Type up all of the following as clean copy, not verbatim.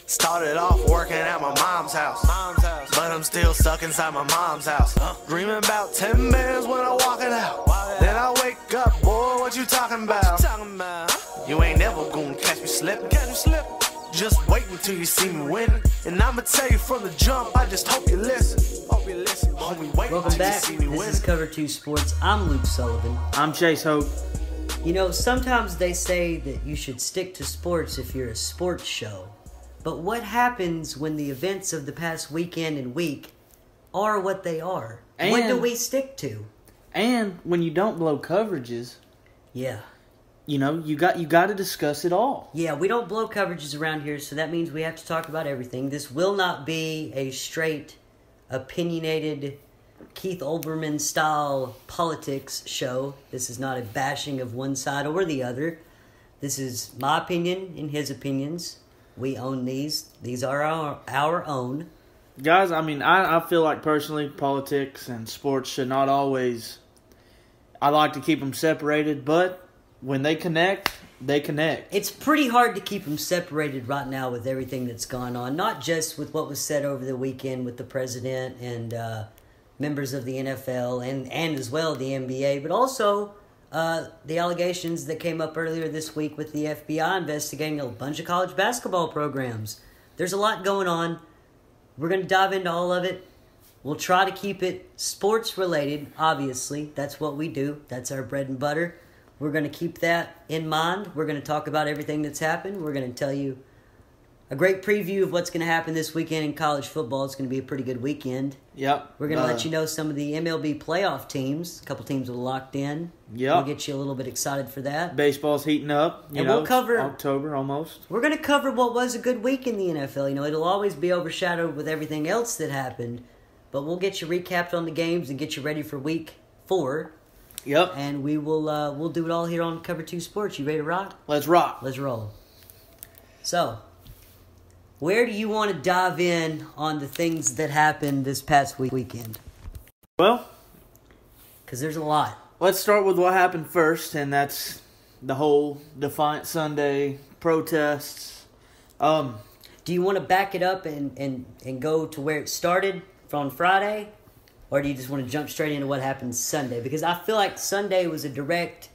Started off working at my mom's house, but I'm still stuck inside my mom's house. Dreaming about 10 bands when I walk it out. Then I wake up, boy, what you talking about? You ain't never gonna catch me slipping. Just wait until you see me winning. And I'ma tell you from the jump, I just hope you listen. Homie, wait Welcome until back. you see me This winning. is Cover 2 Sports. I'm Luke Sullivan. I'm Chase Hope. You know, sometimes they say that you should stick to sports if you're a sports show. But what happens when the events of the past weekend and week are what they are? What do we stick to? And when you don't blow coverages, Yeah. you know, you got to discuss it all. Yeah, we don't blow coverages around here, so that means we have to talk about everything. This will not be a straight, opinionated, Keith Olbermann-style politics show. This is not a bashing of one side or the other. This is my opinion and his opinions. We own these. These are our own. Guys, I mean, I feel like personally politics and sports should not always... I like to keep them separated, but when they connect, they connect. It's pretty hard to keep them separated right now with everything that's gone on. Not just with what was said over the weekend with the president and members of the NFL and as well the NBA, but also the allegations that came up earlier this week with the FBI investigating a bunch of college basketball programs. There's a lot going on. We're going to dive into all of it. We'll try to keep it sports related, obviously. That's what we do. That's our bread and butter. We're going to keep that in mind. We're going to talk about everything that's happened. We're going to tell you a great preview of what's going to happen this weekend in college football. It's going to be a pretty good weekend. Yep. We're going to let you know some of the MLB playoff teams. A couple teams are locked in. Yep. We'll get you a little bit excited for that. Baseball's heating up. And we'll cover... October almost. We're going to cover what was a good week in the NFL. You know, it'll always be overshadowed with everything else that happened. But we'll get you recapped on the games and get you ready for week 4. Yep. And we'll do it all here on Cover 2 Sports. You ready to rock? Let's rock. Let's roll. So, where do you want to dive in on the things that happened this past weekend? Well, Because there's a lot. let's start with what happened first, and that's the whole Defiant Sunday protests. Do you want to back it up and go to where it started from Friday? Or do you just want to jump straight into what happened Sunday? Because I feel like Sunday was a direct...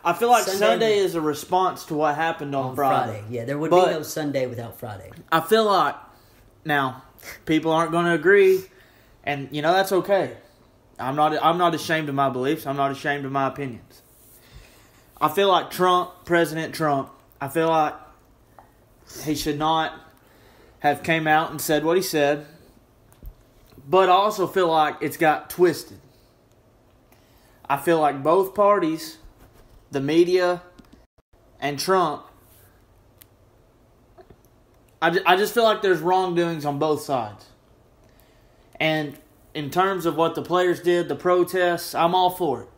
I feel like Sunday is a response to what happened on Friday. Yeah, there would be no Sunday without Friday. I feel like, now, people aren't going to agree, and, you know, that's okay. I'm not ashamed of my beliefs. I'm not ashamed of my opinions. I feel like President Trump, I feel like he should not have came out and said what he said, but I also feel like it's got twisted. I feel like both parties, the media and Trump, I just feel like there's wrongdoings on both sides. And in terms of what the players did, the protests, I'm all for it.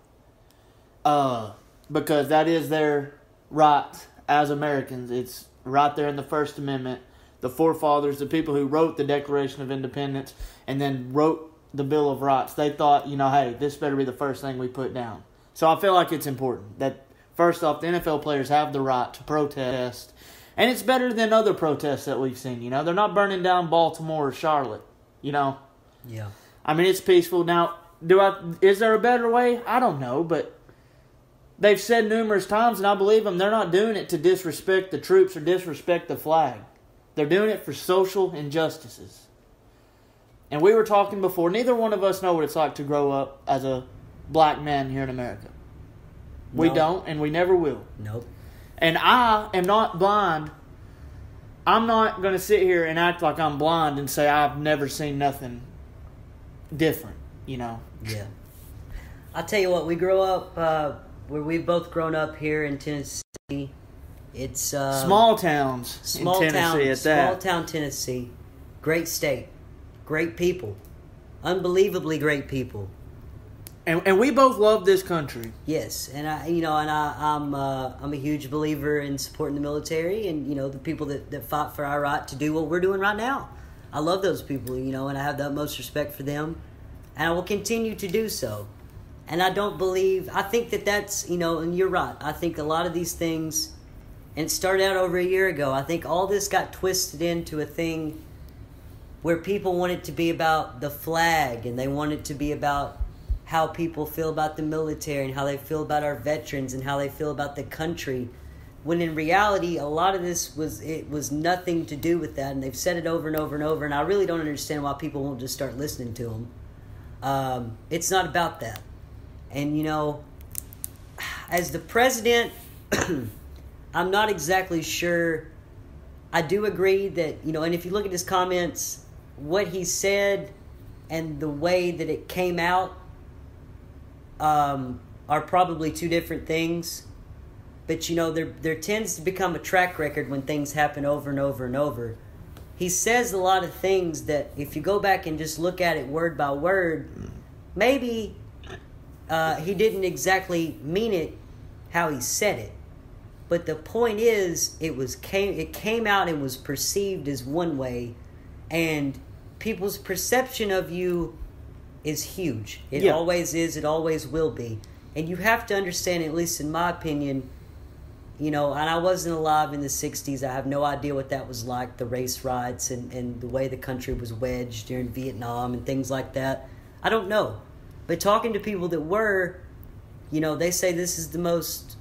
Because that is their right as Americans. It's right there in the First Amendment. The forefathers, the people who wrote the Declaration of Independence and then wrote the Bill of Rights, they thought, you know, hey, this better be the first thing we put down. So I feel like it's important that, first off, the NFL players have the right to protest. And it's better than other protests that we've seen, you know. They're not burning down Baltimore or Charlotte, you know. Yeah. I mean, it's peaceful. Now, is there a better way? I don't know, but they've said numerous times, and I believe them, they're not doing it to disrespect the troops or disrespect the flag. They're doing it for social injustices. And we were talking before, neither one of us know what it's like to grow up as a black man here in America. We don't, and we never will. Nope. And I am not blind. I'm not going to sit here and act like I'm blind and say I've never seen nothing different, you know. Yeah. I'll tell you what, we grow up, where we've both grown up here in Tennessee. It's small towns in Tennessee at that. Small town Tennessee. Great state. Great people. Unbelievably great people. And we both love this country. Yes, and I'm a huge believer in supporting the military and, you know, the people that fought for our right to do what we're doing right now. I love those people, you know, and I have the utmost respect for them, and I will continue to do so. And I think that's, you know, and you're right. I think a lot of these things And it started out over a year ago. I think all this got twisted into a thing where people want it to be about the flag, and they want it to be about how people feel about the military and how they feel about our veterans and how they feel about the country. When in reality, a lot of this was nothing to do with that, and they've said it over and over and over, and I really don't understand why people won't just start listening to them. It's not about that. And, as the president, I'm not exactly sure. I do agree that, and if you look at his comments, what he said and the way that it came out are probably two different things. But, there tends to become a track record when things happen over and over and over. He says a lot of things that if you go back and just look at it word by word, maybe he didn't exactly mean it how he said it. But the point is, it came out and was perceived as one way, and people's perception of you is huge. It always is. It always will be. And you have to understand, at least in my opinion, and I wasn't alive in the 60s. I have no idea what that was like, the race riots and the way the country was wedged during Vietnam and things like that. I don't know. But talking to people that were, they say this is the most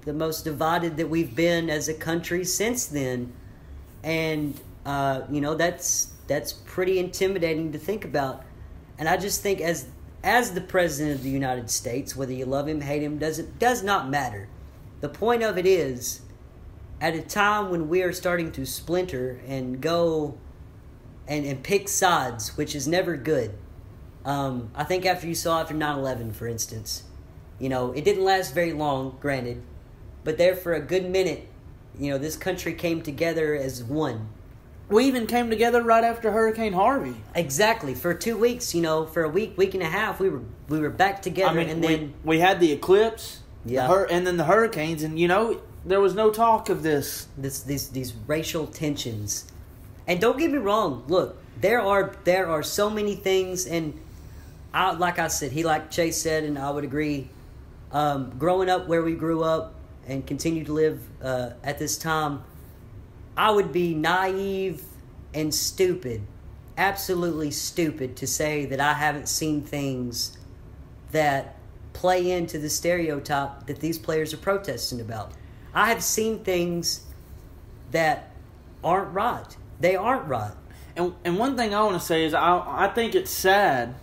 divided that we've been as a country since then. And, that's pretty intimidating to think about. And I just think as the President of the United States, whether you love him, hate him, does not matter. The point of it is, at a time when we are starting to splinter and go and pick sides, which is never good. I think after 9/11, for instance, it didn't last very long, granted, but there for a good minute, this country came together as one. We even came together right after Hurricane Harvey. Exactly. For 2 weeks, for a week and a half, we were back together. Then we had the eclipse, yeah, and then the hurricanes, and there was no talk of these racial tensions. And don't get me wrong, look, there are so many things, and like I said, like Chase said, and I would agree. Growing up where we grew up and continue to live at this time, I would be naive and stupid, absolutely stupid, to say that I haven't seen things that play into the stereotype that these players are protesting about. I have seen things that aren't right. They aren't right. And one thing I want to say is I think it's sad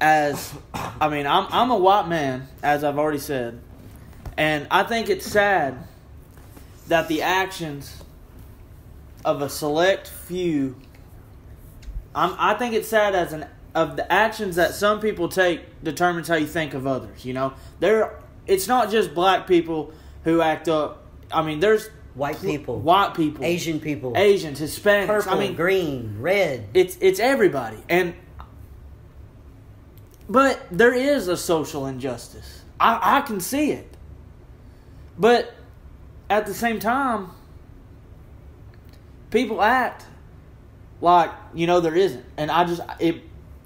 I'm a white man, as I've already said, and I think it's sad that the actions of a select few, I think it's sad of the actions that some people take determines how you think of others. It's not just black people who act up. There's white people, Asian people, Asians, Hispanics, purple, green, red. It's everybody, but there is a social injustice. I can see it, but at the same time, people act like there isn't, and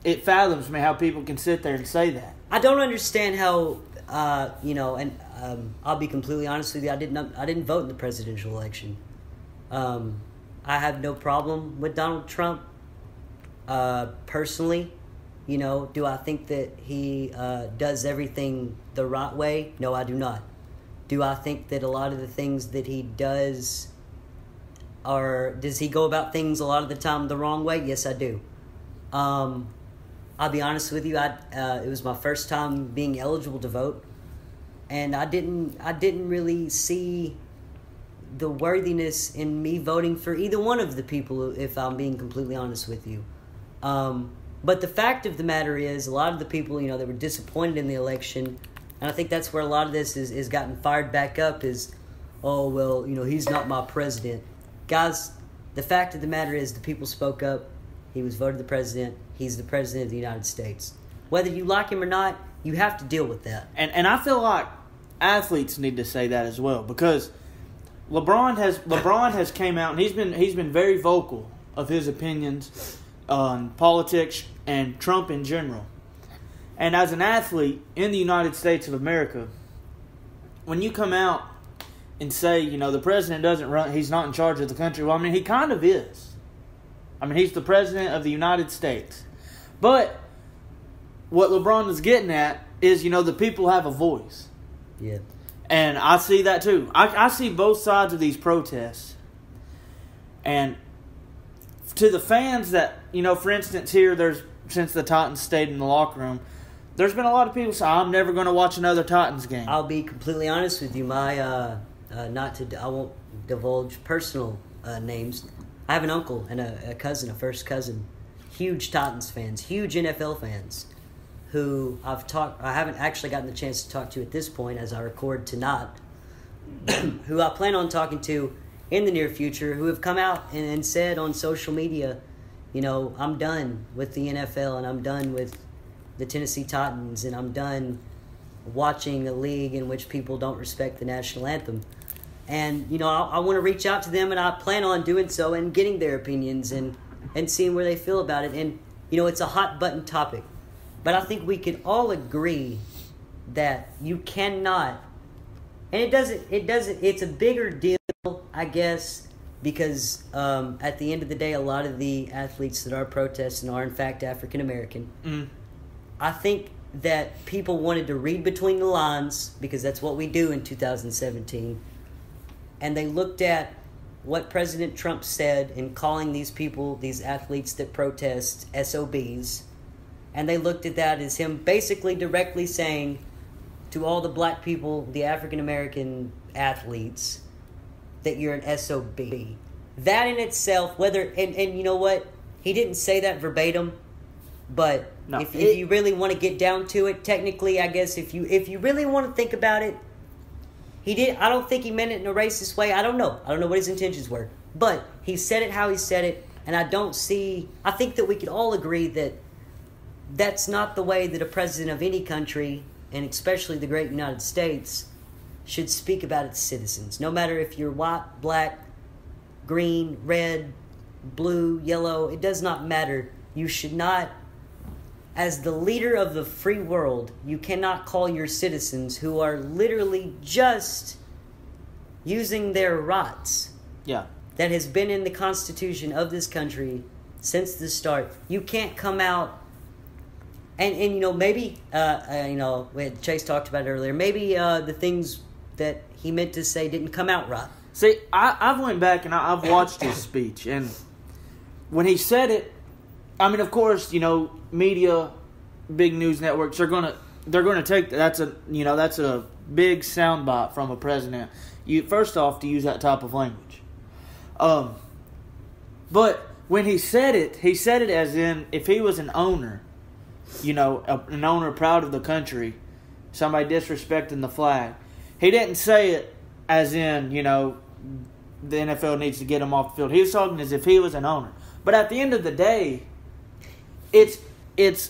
it fathoms me how people can sit there and say that. I don't understand how I'll be completely honest with you. I didn't vote in the presidential election. I have no problem with Donald Trump personally. Do I think that he does everything the right way? No, I do not. Do I think that a lot of the things that he does does he go about things a lot of the time the wrong way? Yes, I do. I'll be honest with you. It was my first time being eligible to vote, and I didn't really see the worthiness in me voting for either one of the people, if I'm being completely honest with you. But the fact of the matter is, a lot of the people, that were disappointed in the election, and I think that's where a lot of this is gotten fired back up, is, oh, well, he's not my president. Guys, the fact of the matter is the people spoke up. He was voted the president. He's the president of the United States. Whether you like him or not, you have to deal with that. And I feel like athletes need to say that as well, because LeBron has came out and he's been very vocal of his opinions on politics and Trump in general. And as an athlete in the United States of America, when you come out and say, the president doesn't run, he's not in charge of the country. Well, I mean, he kind of is. I mean, he's the president of the United States. But what LeBron is getting at is, the people have a voice. Yeah. And I see that too. I see both sides of these protests. And to the fans that, for instance, here, since the Titans stayed in the locker room, there's been a lot of people say, I'm never going to watch another Titans game. I'll be completely honest with you. I won't divulge personal names. I have an uncle and a cousin, a first cousin, huge Titans fans, huge NFL fans, who I haven't actually gotten the chance to talk to at this point as I record tonight, who I plan on talking to in the near future, who have come out and said on social media, I'm done with the NFL and I'm done with the Tennessee Titans and I'm done watching a league in which people don't respect the national anthem. And, I want to reach out to them, and I plan on doing so and getting their opinions and seeing where they feel about it. And, it's a hot-button topic. But I think we can all agree that you cannot, and it's a bigger deal, I guess, because at the end of the day, a lot of the athletes that are protesting are, in fact, African-American. Mm. I think that people wanted to read between the lines, because that's what we do in 2017, and they looked at what President Trump said in calling these people, these athletes that protest, SOBs, and they looked at that as him basically directly saying to all the black people, the African-American athletes, that you're an SOB. That in itself, and you know what? He didn't say that verbatim, but no, if you really want to get down to it, technically, I guess if you really want to think about it, he did. I don't think he meant it in a racist way. I don't know what his intentions were, but he said it how he said it, and I think that we could all agree that that's not the way that a president of any country, and especially the great United States, should speak about its citizens. No matter if you're white, black, green, red, blue, yellow, it does not matter. You should not, as the leader of the free world, you cannot call your citizens who are literally just using their rights. Yeah. That has been in the Constitution of this country since the start. You can't come out and maybe, when Chase talked about it earlier, maybe the things that he meant to say didn't come out right. See, I've went back and I've watched his speech, and when he said it, I mean, of course, media, big news networks they're gonna take that's a big soundbite from a president. First off, to use that type of language, but when he said it as in if he was an owner, an owner proud of the country, somebody disrespecting the flag. He didn't say it as in the NFL needs to get him off the field. He was talking as if he was an owner. But at the end of the day, it's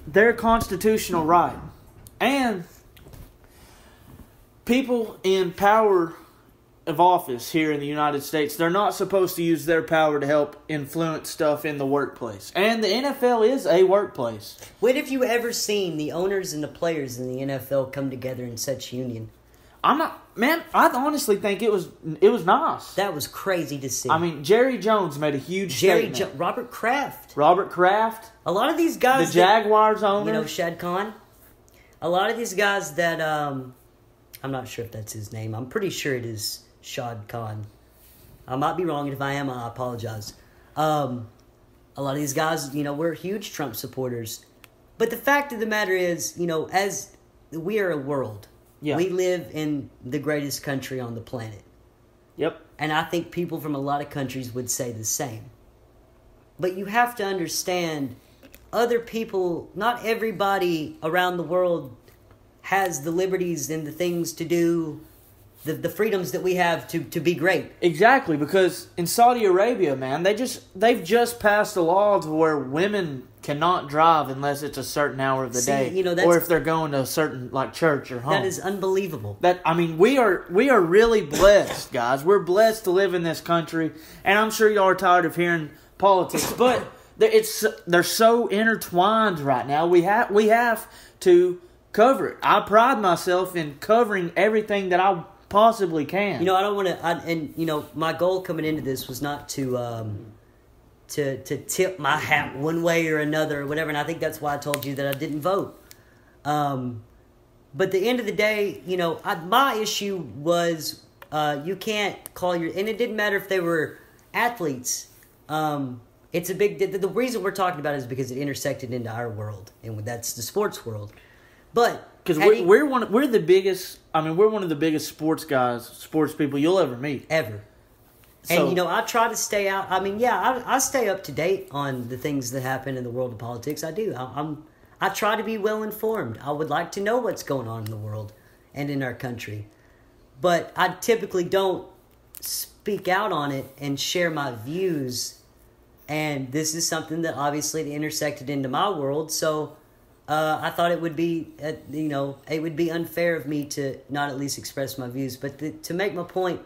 their constitutional right. And people in power of office here in the United States, they're not supposed to use their power to help influence stuff in the workplace. And the NFL is a workplace. When have you ever seen the owners and the players in the NFL come together in such union? I honestly think it was nice. That was crazy to see. I mean, Jerry Jones made a huge statement. Robert Kraft. A lot of these guys. The Jaguars owner. Shad Khan. A lot of these guys that, I'm not sure if that's his name. I'm pretty sure it is Shad Khan. I might be wrong, and if I am, I apologize. A lot of these guys, we're huge Trump supporters. But the fact of the matter is, as we are a world. Yeah. We live in the greatest country on the planet. Yep. And I think people from a lot of countries would say the same. But you have to understand, other people, not everybody around the world has the liberties and the things to do, the freedoms that we have to be great. Exactly, because in Saudi Arabia, man, they've just passed a law to where women cannot drive unless it's a certain hour of the day, or if they're going to a certain church or home. That is unbelievable. We are really blessed, guys. We're blessed to live in this country, and I'm sure y'all are tired of hearing politics, but they're so intertwined right now. We have to cover it. I pride myself in covering everything that I possibly can. You know, I don't want to, and you know, my goal coming into this was not to tip my hat one way or another or whatever, and I think that's why I told you that I didn't vote. But at the end of the day, you know, my issue was you can't call and it didn't matter if they were athletes. It's a big, the reason we're talking about it is because it intersected into our world, and that's the sports world. But because we're one of the biggest sports people you'll ever meet. Ever. So, and, you know, I try to stay out. I mean, yeah, I stay up to date on the things that happen in the world of politics. I do. I try to be well informed. I would like to know what's going on in the world and in our country. But I typically don't speak out on it and share my views. And this is something that obviously intersected into my world. So I thought it would be, it would be unfair of me to not at least express my views. But to make my point,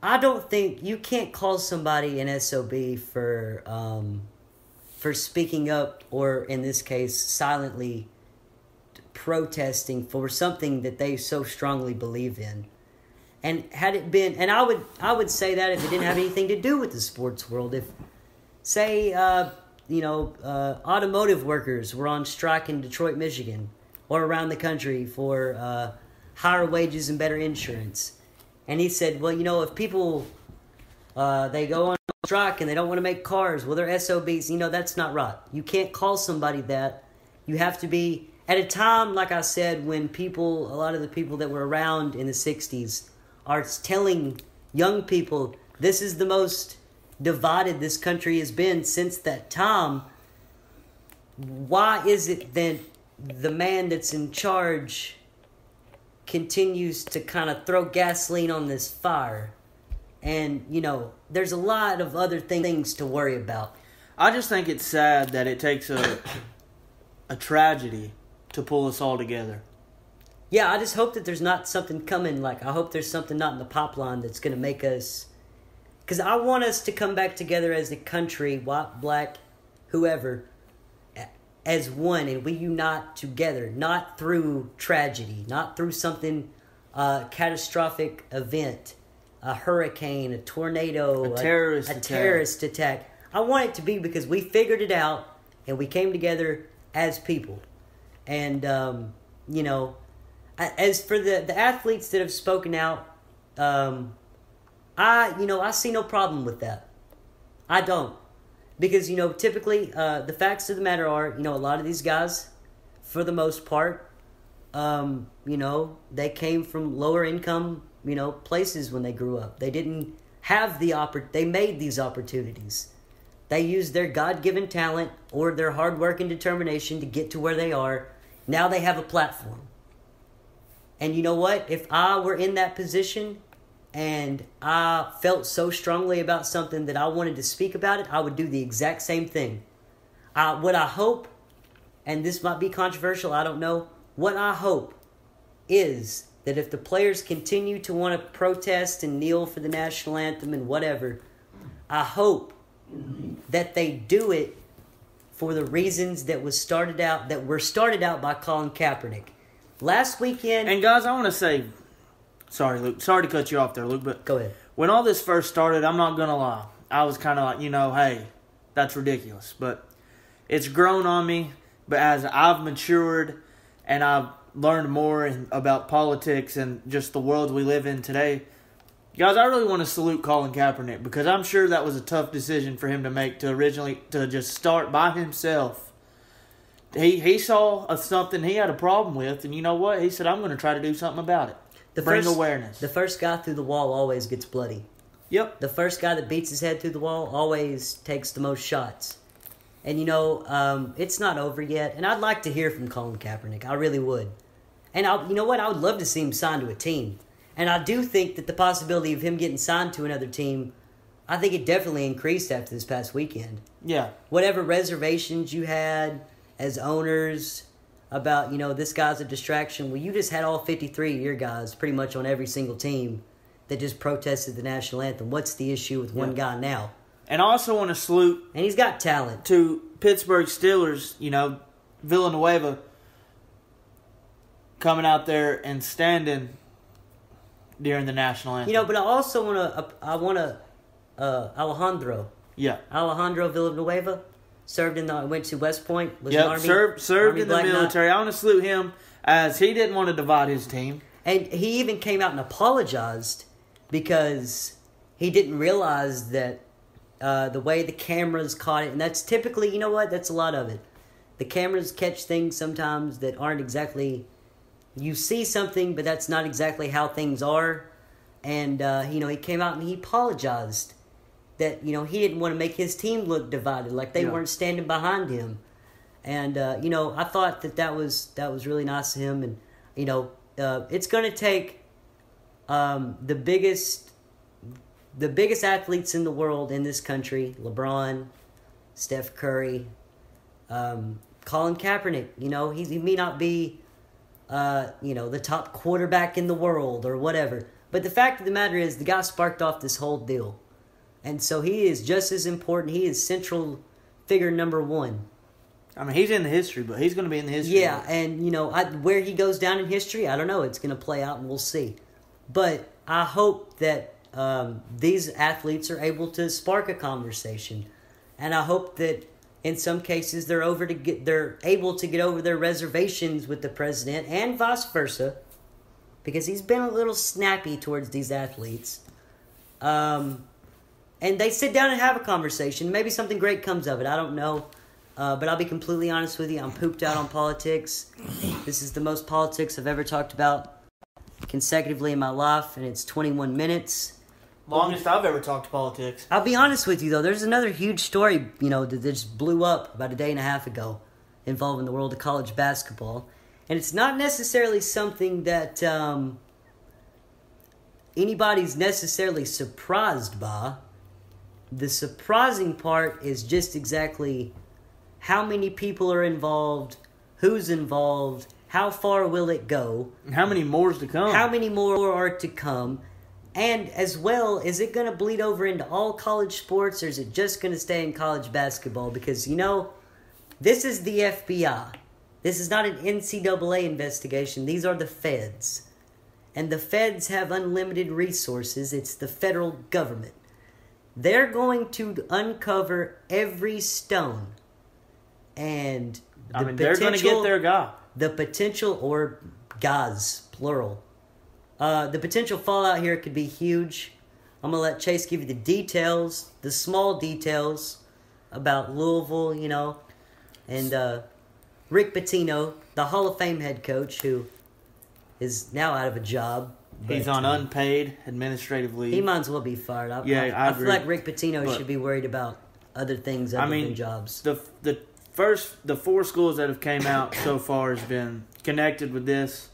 I don't think you can't call somebody an SOB for speaking up, or in this case, silently protesting for something that they so strongly believe in. And had it been, and I would say that if it didn't have anything to do with the sports world, if, say, automotive workers were on strike in Detroit, Michigan, or around the country for higher wages and better insurance. And he said, well, you know, if people, they go on strike and they don't want to make cars, well, they're SOBs. You know, that's not right. You can't call somebody that. You have to be, at a time, like I said, when a lot of the people that were around in the 60s are telling young people, this is the most divided this country has been since that time. Why is it that the man that's in charge continues to kind of throw gasoline on this fire? And, you know, there's a lot of other things to worry about. I just think it's sad that it takes a tragedy to pull us all together. Yeah, I just hope that there's not something coming. Like, I hope there's something not in the pipeline that's going to make us... Because I want us to come back together as a country, white, black, whoever, as one, and we unite together, not through tragedy, not through something, catastrophic event, a hurricane, a tornado, a terrorist attack. I want it to be because we figured it out and we came together as people. And, you know, as for the athletes that have spoken out, I see no problem with that. I don't. Because, you know, typically, the facts of the matter are, you know, a lot of these guys, for the most part, you know, they came from lower income, you know, places when they grew up. They didn't have they made these opportunities. They used their God-given talent or their hard work and determination to get to where they are. Now they have a platform. And you know what? If I were in that position and I felt so strongly about something that I wanted to speak about it, I would do the exact same thing. What I hope, and this might be controversial, I don't know, what I hope is that if the players continue to want to protest and kneel for the national anthem and whatever, I hope that they do it for the reasons that were started out by Colin Kaepernick. Last weekend... And guys, I want to say... Sorry, Luke. Sorry to cut you off there, Luke, but... Go ahead. When all this first started, I'm not going to lie. I was kind of like, you know, hey, that's ridiculous. But it's grown on me. But as I've matured and I've learned more about politics and just the world we live in today, guys, I really want to salute Colin Kaepernick because I'm sure that was a tough decision for him to make to just start by himself. He saw something he had a problem with, and you know what? He said, I'm going to try to do something about it. Bring awareness. The first guy through the wall always gets bloody. Yep. The first guy that beats his head through the wall always takes the most shots. And, you know, it's not over yet. And I'd like to hear from Colin Kaepernick. I really would. And you know what? I would love to see him signed to a team. And I do think that the possibility of him getting signed to another team, I think it definitely increased after this past weekend. Yeah. Whatever reservations you had as owners about, you know, this guy's a distraction. Well, you just had all 53 of your guys pretty much on every single team that just protested the national anthem. What's the issue with one guy now? And I also want to salute... And he's got talent. ...to Pittsburgh Steelers, you know, Villanueva coming out there and standing during the national anthem. But I also want to Alejandro. Yeah. Alejandro Villanueva went to West Point. Was Yep, an Army, served in the Black Knight. military. I want to salute him as he didn't want to divide his team. And he even came out and apologized because he didn't realize that the way the cameras caught it, and that's typically, you know what, that's a lot of it. The cameras catch things sometimes that aren't exactly, you see something, but that's not exactly how things are. And, he came out and he apologized that, he didn't want to make his team look divided, like they weren't standing behind him. And, I thought that was really nice of him. And, it's going to take the biggest athletes in the world in this country, LeBron, Steph Curry, Colin Kaepernick. He may not be, the top quarterback in the world or whatever. But the fact of the matter is the guy sparked off this whole deal. And so he is just as important. He is central figure number one. I mean, he's in the history, but he's going to be in the history. Yeah, and, where he goes down in history, I don't know. It's going to play out and we'll see. But I hope that these athletes are able to spark a conversation. And I hope that in some cases they're able to get over their reservations with the president and vice versa. Because he's been a little snappy towards these athletes. And they sit down and have a conversation. Maybe something great comes of it. I don't know. But I'll be completely honest with you. I'm pooped out on politics. This is the most politics I've ever talked about consecutively in my life. And it's 21 minutes. Longest I've ever talked politics. I'll be honest with you, though. There's another huge story, that just blew up about a day and a half ago involving the world of college basketball. And it's not necessarily something that anybody's necessarily surprised by. The surprising part is just exactly how many people are involved, who's involved, how far will it go. And how many more is to come. How many more are to come. And as well, is it going to bleed over into all college sports or is it just going to stay in college basketball? Because, this is the FBI. This is not an NCAA investigation. These are the feds. And the feds have unlimited resources. It's the federal government. They're going to uncover every stone. And they're going to get their guy. The potential, or guys, plural. The potential fallout here could be huge. I'm going to let Chase give you the details, the small details about Louisville, and Rick Pitino, the Hall of Fame head coach, who is now out of a job. He's on unpaid administrative leave. He might as well be fired. I agree. feel like Rick Pitino should be worried about other things other than jobs. The four schools that have came out so far has been connected with this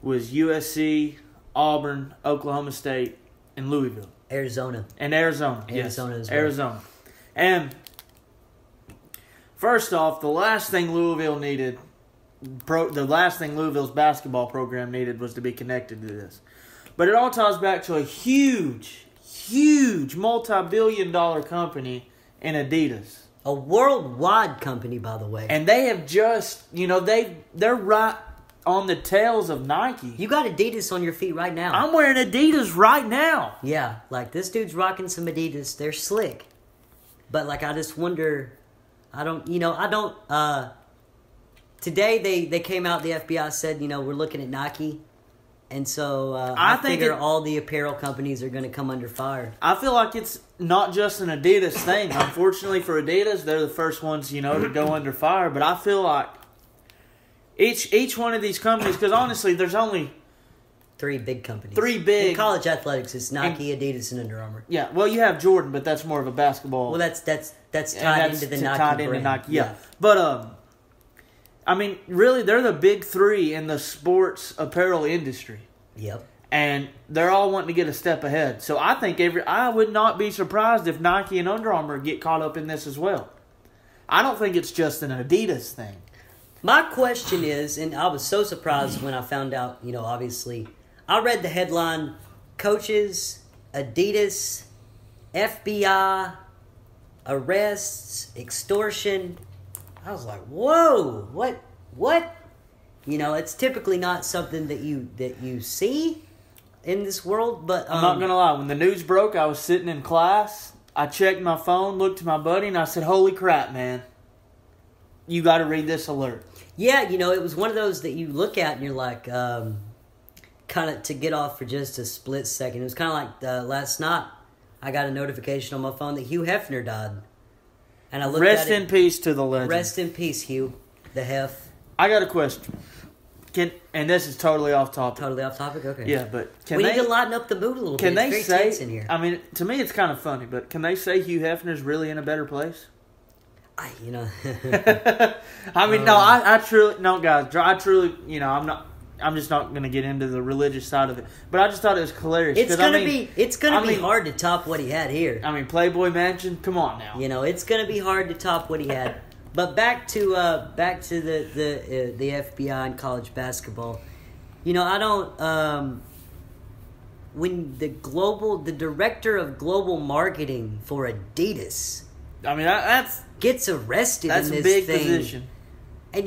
was USC, Auburn, Oklahoma State, and Louisville. Arizona. And Arizona. Arizona yes. as well. Arizona. And first off, the last thing Louisville needed, the last thing Louisville's basketball program needed was to be connected to this. But it all ties back to a huge, multi-billion-dollar company in Adidas. A worldwide company, by the way. And they have just, they're right on the tails of Nike. You got Adidas on your feet right now. I'm wearing Adidas right now. Yeah, like this dude's rocking some Adidas. They're slick. But I just wonder, today they came out, the FBI said, we're looking at Nike. And so I figure all the apparel companies are going to come under fire. I feel like it's not just an Adidas thing. Unfortunately for Adidas, they're the first ones, to go under fire. But I feel like each one of these companies, because honestly, there's only three big companies. In college athletics, it's Nike, Adidas, and Under Armour. Yeah, well, you have Jordan, but that's more of a basketball. Well, that's tied into the Nike brand. Yeah. But really, they're the big three in the sports apparel industry. Yep. And they're all wanting to get a step ahead. So I think I would not be surprised if Nike and Under Armour get caught up in this as well. I don't think it's just an Adidas thing. My question is, and I was so surprised when I found out, obviously, I read the headline, coaches, Adidas, FBI, arrests, extortion. I was like, whoa, what? It's typically not something that you see. in this world. But I'm not gonna lie. When the news broke, I was sitting in class. I checked my phone, looked at my buddy, and I said, "Holy crap, man! You got to read this alert." Yeah, it was one of those that you look at and you're like, kind of to get off for just a split second. It was kind of like last night. I got a notification on my phone that Hugh Hefner died, and I looked Rest at it. in peace to the legend. Rest in peace, Hugh, the Hef. I got a question. And this is totally off topic. Totally off topic. Okay. Yeah, but we need to lighten up the mood a little bit. Can they it's very say? tense in here. I mean, to me, it's kind of funny, but can they say Hugh Hefner's really in a better place? I mean, no, I truly, no, guys, I truly, I'm just not going to get into the religious side of it. But I just thought it was hilarious. It's gonna be hard to top what he had here. I mean, Playboy Mansion, come on now. It's gonna be hard to top what he had. But back to the FBI and college basketball. I don't. When the director of global marketing for Adidas, I mean, that's gets arrested. That's in this a big thing. position. And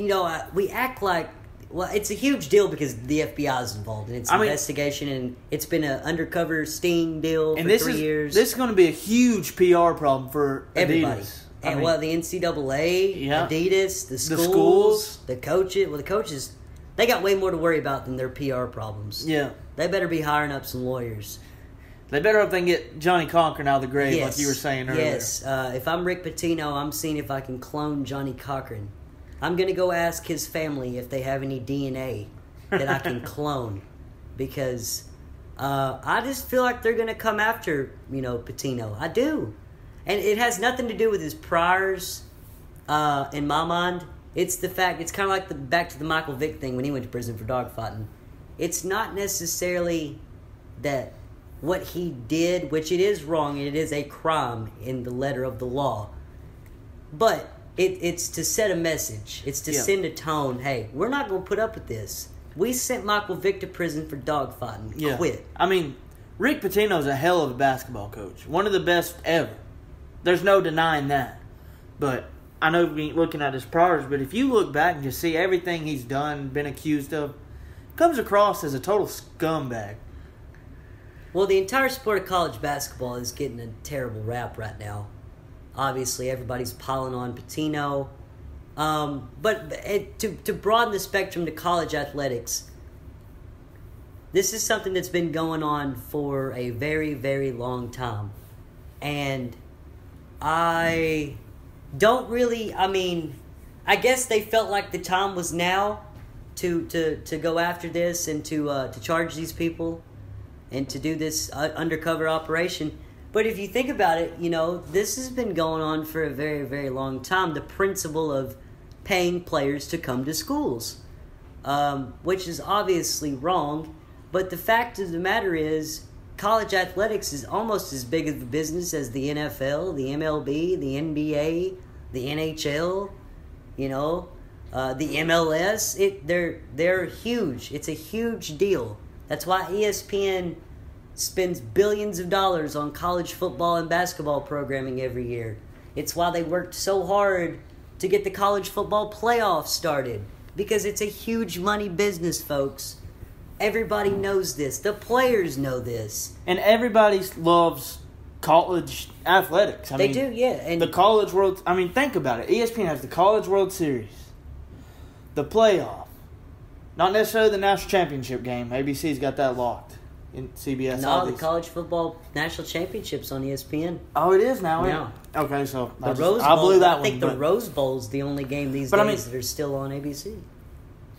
we act like, well, it's a huge deal because the FBI is involved in its investigation, and it's been an undercover sting deal for 3 years. This is going to be a huge PR problem for everybody. Adidas. And the NCAA, yeah. Adidas, the schools, the coaches. Well, the coaches, they got way more to worry about than their PR problems. Yeah. They better be hiring up some lawyers. They better hope they can get Johnny Cochran out of the grave, like you were saying earlier. Yes. If I'm Rick Pitino, I'm seeing if I can clone Johnny Cochran. I'm going to go ask his family if they have any DNA that I can clone. Because I just feel like they're going to come after, Pitino. I do. And it has nothing to do with his priors, in my mind. It's the fact, it's kind of like back to the Michael Vick thing when he went to prison for dogfighting. It's not necessarily that what he did, which it is wrong, and it is a crime in the letter of the law. But it's to set a message. It's to send a tone. Hey, we're not going to put up with this. We sent Michael Vick to prison for dogfighting. Yeah. Quit. I mean, Rick Pitino's a hell of a basketball coach. One of the best ever. There's no denying that. But I know we ain't looking at his priors, but if you look back and you see everything he's done, been accused of, comes across as a total scumbag. Well, the entire sport of college basketball is getting a terrible rap right now. Obviously, everybody's piling on Pitino. But to broaden the spectrum to college athletics, this is something that's been going on for a very, very long time. And I don't really, I guess they felt like the time was now to go after this and to charge these people and to do this undercover operation. But if you think about it, this has been going on for a very, very long time. The principle of paying players to come to schools, which is obviously wrong. But the fact of the matter is, college athletics is almost as big of a business as the NFL, the MLB, the NBA, the NHL, the MLS. They're huge. It's a huge deal. That's why ESPN spends billions of dollars on college football and basketball programming every year. It's why they worked so hard to get the college football playoffs started, because it's a huge money business, folks. Everybody knows this. The players know this. And everybody loves college athletics. They do, yeah. And the College World... think about it. ESPN has the College World Series, the playoff, not necessarily the national championship game. ABC's got that locked in CBS. No, the college football national championships on ESPN. Oh, it is now? Yeah. Okay, so I blew that one. I think the Rose Bowl's the only game these days that are still on ABC.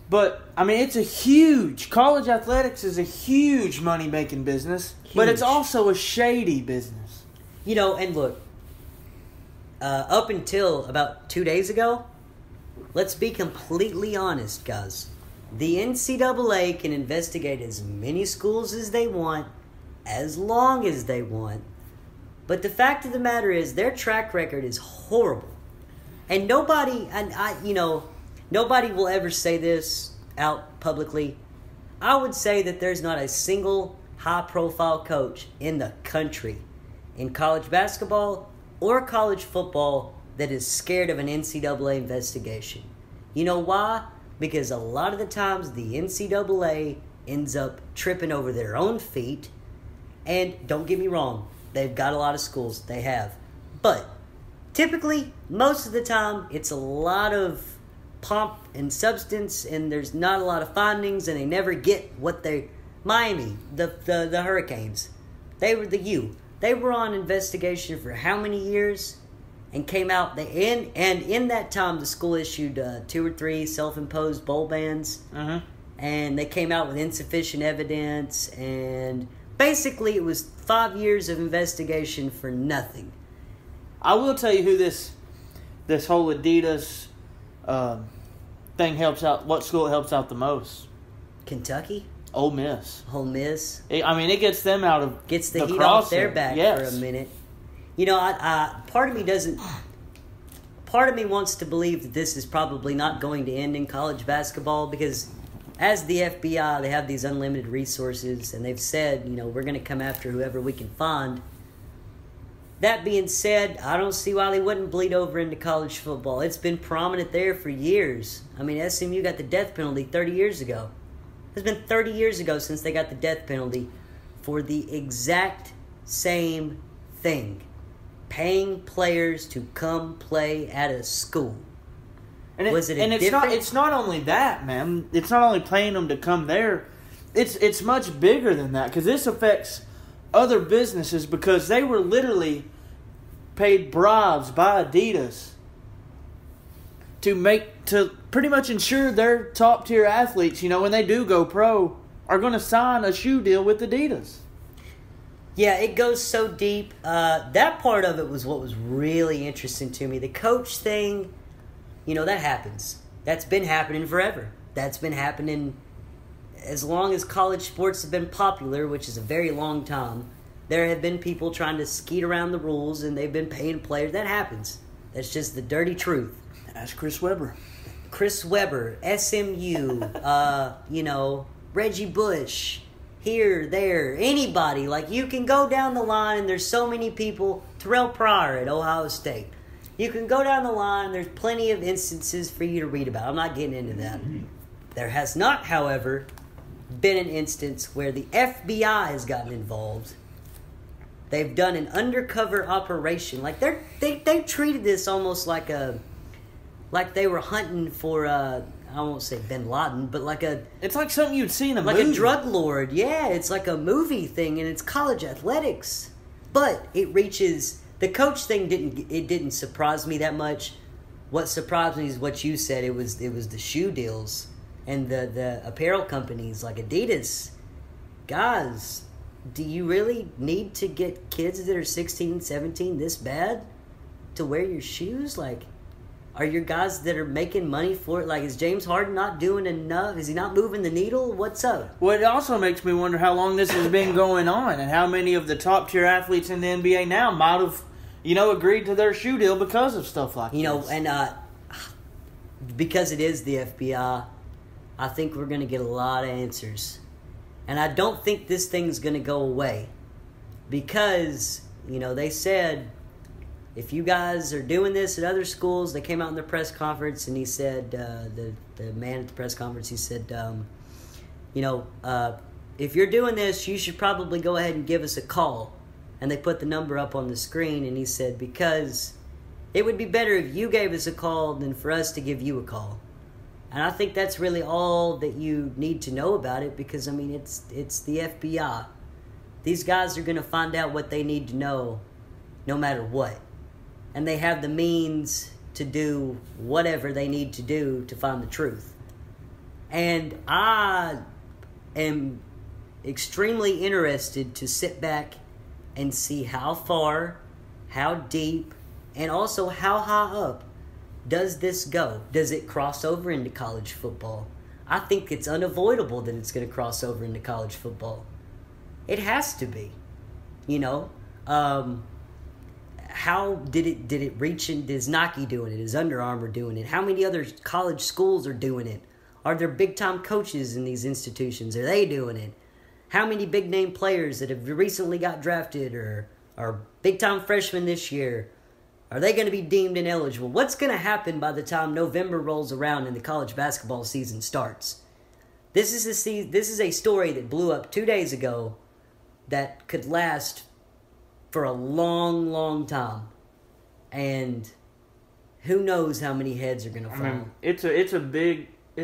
But, it's a huge... College athletics is a huge money-making business, but it's also a shady business. And look, up until about 2 days ago, let's be completely honest, guys. The NCAA can investigate as many schools as they want, as long as they want. But the fact of the matter is, their track record is horrible. And nobody will ever say this out publicly. I would say that there's not a single high-profile coach in the country in college basketball or college football that is scared of an NCAA investigation. You know why? Because a lot of the times the NCAA ends up tripping over their own feet. And don't get me wrong, they've got a lot of schools. They have. But typically, most of the time, it's a lot of pomp and substance, and there's not a lot of findings, and they never get what they... Miami, the Hurricanes, they were the U. They were on investigation for how many years? And came out, and in that time, the school issued 2 or 3 self-imposed bowl bans. Uh-huh. And they came out with insufficient evidence, and basically it was 5 years of investigation for nothing. I will tell you who this whole Adidas thing helps out. What school it helps out the most? Kentucky? Ole Miss. Ole Miss. It gets them out of gets the heat crosshair. off their back Yes. for a minute. You know, part of me doesn't. Part of me wants to believe that this is probably not going to end in college basketball because, as the FBI, they have these unlimited resources, and they've said, we're going to come after whoever we can find. That being said, I don't see why they wouldn't bleed over into college football. It's been prominent there for years. I mean, SMU got the death penalty 30 years ago. It's been 30 years ago since they got the death penalty for the exact same thing. Paying players to come play at a school. And it's not only that, man. It's not only paying them to come there. It's much bigger than that because this affects other businesses because they were literally paid bribes by Adidas to pretty much ensure their top tier athletes, when they do go pro, are going to sign a shoe deal with Adidas. Yeah, it goes so deep. That part of it was what was really interesting to me. The coach thing, that happens. That's been happening forever. That's been happening as long as college sports have been popular, which is a very long time. There have been people trying to skeet around the rules, and they've been paying players. That happens. That's just the dirty truth. That's Chris Webber. Chris Webber, SMU, Reggie Bush, here, there, anybody. Like, you can go down the line, and there's so many people. Terrell Pryor at Ohio State. You can go down the line. There's plenty of instances for you to read about. I'm not getting into that. There has not, however, been an instance where the FBI has gotten involved. They've done an undercover operation. Like, they treated this almost like they were hunting for I won't say Bin Laden, but it's like something you'd see in a like movie. a drug lord. Yeah, it's like a movie thing, and it's college athletics. But it reaches the coach thing. Didn't surprise me that much. What surprised me is what you said. It was the shoe deals and the apparel companies like Adidas. Guys, do you really need to get kids that are 16, 17 this bad to wear your shoes? Like, are your guys that are making money for it, like, is James Harden not doing enough? Is he not moving the needle? What's up? Well, it also makes me wonder how long this has been going on and how many of the top-tier athletes in the NBA now might have, agreed to their shoe deal because of stuff like this. And because it is the FBI, I think we're going to get a lot of answers. And I don't think this thing's going to go away because, they said, if you guys are doing this at other schools, they came out in their press conference and he said, the man at the press conference, he said, if you're doing this, you should probably go ahead and give us a call. And they put the number up on the screen and he said, because it would be better if you gave us a call than for us to give you a call. And I think that's really all that you need to know about it because, it's the FBI. These guys are going to find out what they need to know no matter what. And they have the means to do whatever they need to do to find the truth. And I am extremely interested to sit back and see how far, how deep, and also how high up does this go? Does it cross over into college football? I think it's unavoidable that it's going to cross over into college football. It has to be. How did it reach in? Is Nike doing it? Is Under Armour doing it? How many other college schools are doing it? Are there big-time coaches in these institutions? Are they doing it? How many big-name players that have recently got drafted or are big-time freshmen this year, are they going to be deemed ineligible? What's going to happen by the time November rolls around and the college basketball season starts? This is a story that blew up 2 days ago that could last for a long, long time. And who knows how many heads are going to fall. I mean, it's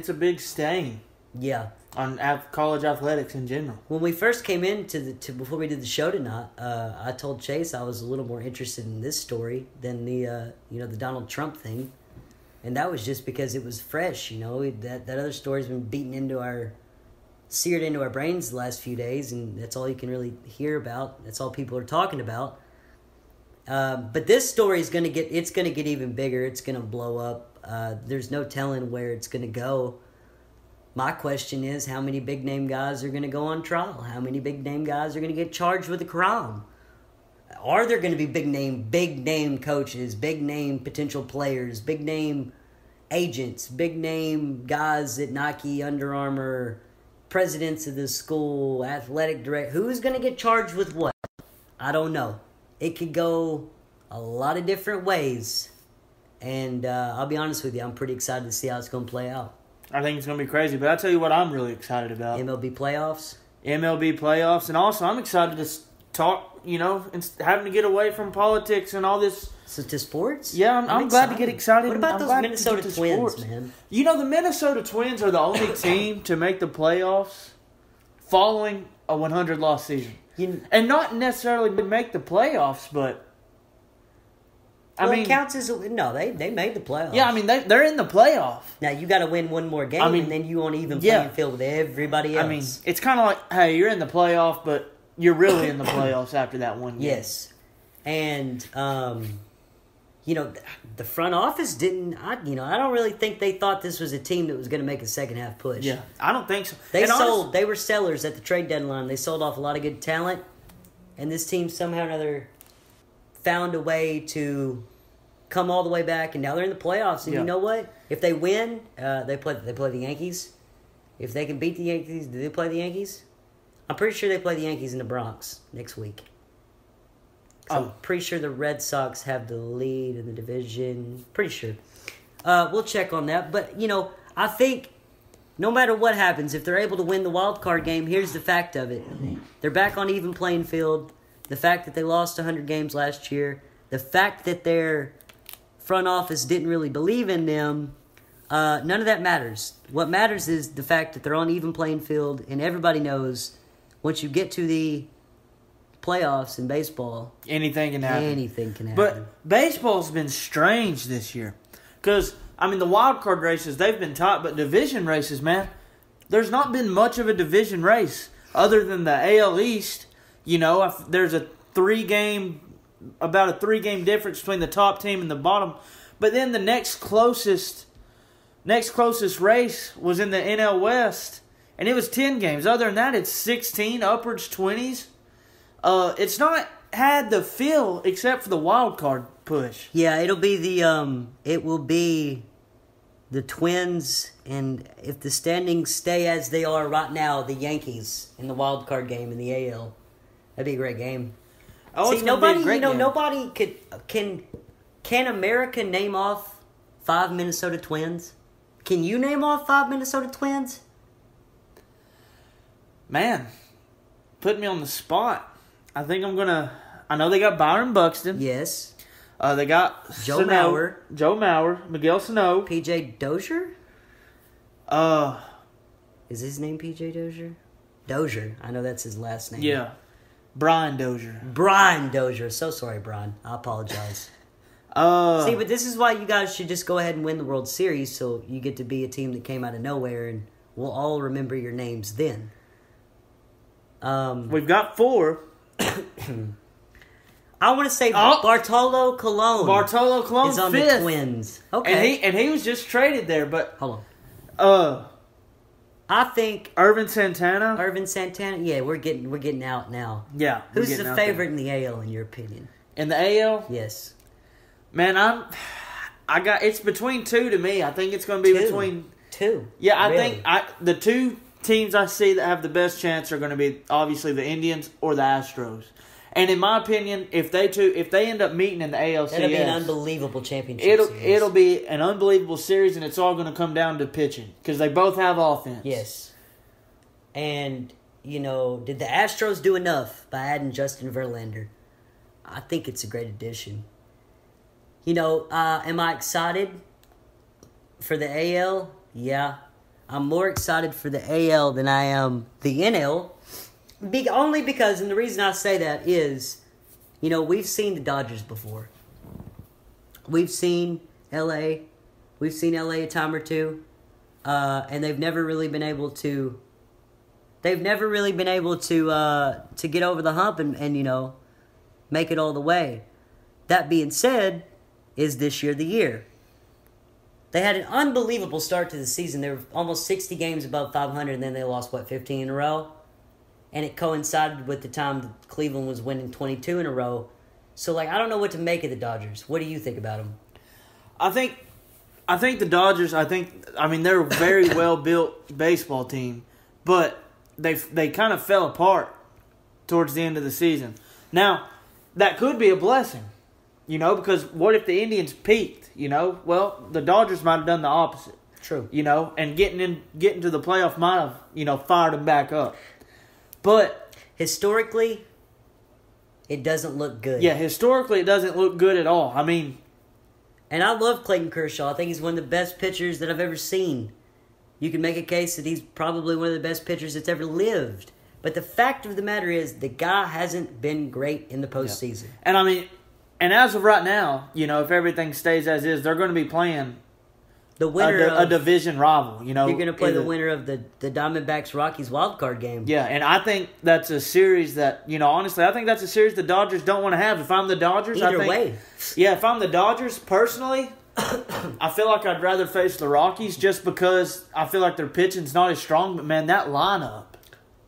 a big stain. Yeah. On college athletics in general. When we first came before we did the show tonight, I told Chase I was a little more interested in this story than the Donald Trump thing, and that was just because it was fresh. That other story's been seared into our brains the last few days, and that's all you can really hear about. That's all people are talking about. But this story is gonna get even bigger. It's gonna blow up. There's no telling where it's gonna go. My question is, how many big-name guys are going to go on trial? How many big-name guys are going to get charged with a crime? Are there going to be big-name coaches, big-name potential players, big-name agents, big-name guys at Nike, Under Armour, presidents of the school, athletic director? Who's going to get charged with what? I don't know. It could go a lot of different ways. And I'll be honest with you, I'm pretty excited to see how it's going to play out. I think it's going to be crazy, but I'll tell you what I'm really excited about. MLB playoffs? MLB playoffs, and also I'm excited to talk, having to get away from politics and all this. So to sports? Yeah, I'm glad to get excited. What about those Minnesota Twins, man? The Minnesota Twins are the only team to make the playoffs following a 100-loss season. And not necessarily make the playoffs, but... it counts as they made the playoffs. Yeah, they're in the playoff. Now you got to win one more game, and then you on even playing field with everybody else. It's kind of like, hey, you're in the playoff, but you're really in the playoffs after that one game. Yes, and the front office didn't. I don't really think they thought this was a team that was going to make a second half push. Yeah, I don't think so. They were sellers at the trade deadline. They sold off a lot of good talent, and this team somehow or another found a way to come all the way back, and now they're in the playoffs. And you know what? If they win, they play the Yankees. If they can beat the Yankees, do they play the Yankees? I'm pretty sure they play the Yankees in the Bronx next week. So I'm pretty sure the Red Sox have the lead in the division. Pretty sure. We'll check on that. But, I think no matter what happens, if they're able to win the wild card game, here's the fact of it. They're back on even playing field. The fact that they lost 100 games last year. The fact that their front office didn't really believe in them. None of that matters. What matters is the fact that they're on even playing field, and everybody knows once you get to the playoffs in baseball, anything can happen. Anything can happen. But baseball's been strange this year. Because, the wild card races, they've been tight, but division races, man, there's not been much of a division race other than the AL East. There's about a 3-game difference between the top team and the bottom. But then the next closest race was in the NL West, and it was 10 games. Other than that, it's 16, upwards 20s. It's not had the feel except for the wild card push. Yeah, it will be the Twins, and if the standings stay as they are right now, the Yankees in the wild card game in the AL. That'd be a great game. Oh, see, nobody can America name off 5 Minnesota Twins? Can you name off 5 Minnesota Twins? Man, put me on the spot. I think I'm gonna. I know they got Byron Buxton. Yes. They got Joe Mauer, Miguel Sano, PJ Dozier. Is his name PJ Dozier? Dozier. I know that's his last name. Yeah. Brian Dozier. Brian Dozier. So sorry, Brian. I apologize. See, but this is why you guys should just go ahead and win the World Series, so you get to be a team that came out of nowhere, and we'll all remember your names then. We've got 4. I want to say Bartolo Colon. Bartolo Colon is on 5th. the Twins. Okay, and he was just traded there, but hold on. I think Irvin Santana. Yeah, we're getting out now. Yeah. Who's the favorite in the AL in your opinion? In the AL? Yes. Man, it's between 2 to me. I think it's going to be between 2. Yeah, I think the 2 teams I see that have the best chance are going to be obviously the Indians or the Astros. And in my opinion, if they end up meeting in the ALCS, it'll be an unbelievable championship series. It'll be an unbelievable series, and it's all going to come down to pitching because they both have offense. Yes. And, did the Astros do enough by adding Justin Verlander? I think it's a great addition. Am I excited for the AL? Yeah. I'm more excited for the AL than I am the NL. Only because, and the reason I say that is, we've seen the Dodgers before. We've seen LA. We've seen LA a time or two. And they've never really been able to get over the hump and make it all the way. That being said, is this year the year? They had an unbelievable start to the season. They were almost 60 games above 500, and then they lost, 15 in a row? And it coincided with the time that Cleveland was winning 22 in a row. So, I don't know what to make of the Dodgers. What do you think about them? I think the Dodgers, they're a very well-built baseball team, but they kind of fell apart towards the end of the season. Now, that could be a blessing, because what if the Indians peaked, Well, the Dodgers might have done the opposite. True. And getting to the playoff might have, fired them back up. But historically, it doesn't look good. Yeah, historically, it doesn't look good at all. And I love Clayton Kershaw. I think he's one of the best pitchers that I've ever seen. You can make a case that he's probably one of the best pitchers that's ever lived. But the fact of the matter is, the guy hasn't been great in the postseason. Yeah. And as of right now, if everything stays as is, they're going to be playing the winner a division rival. You're going to play the winner of the Diamondbacks-Rockies wildcard game. Yeah, and I think that's a series that, honestly, I think that's a series the Dodgers don't want to have. If I'm the Dodgers, if I'm the Dodgers, personally, I feel like I'd rather face the Rockies just because I feel like their pitching's not as strong. But, man, that lineup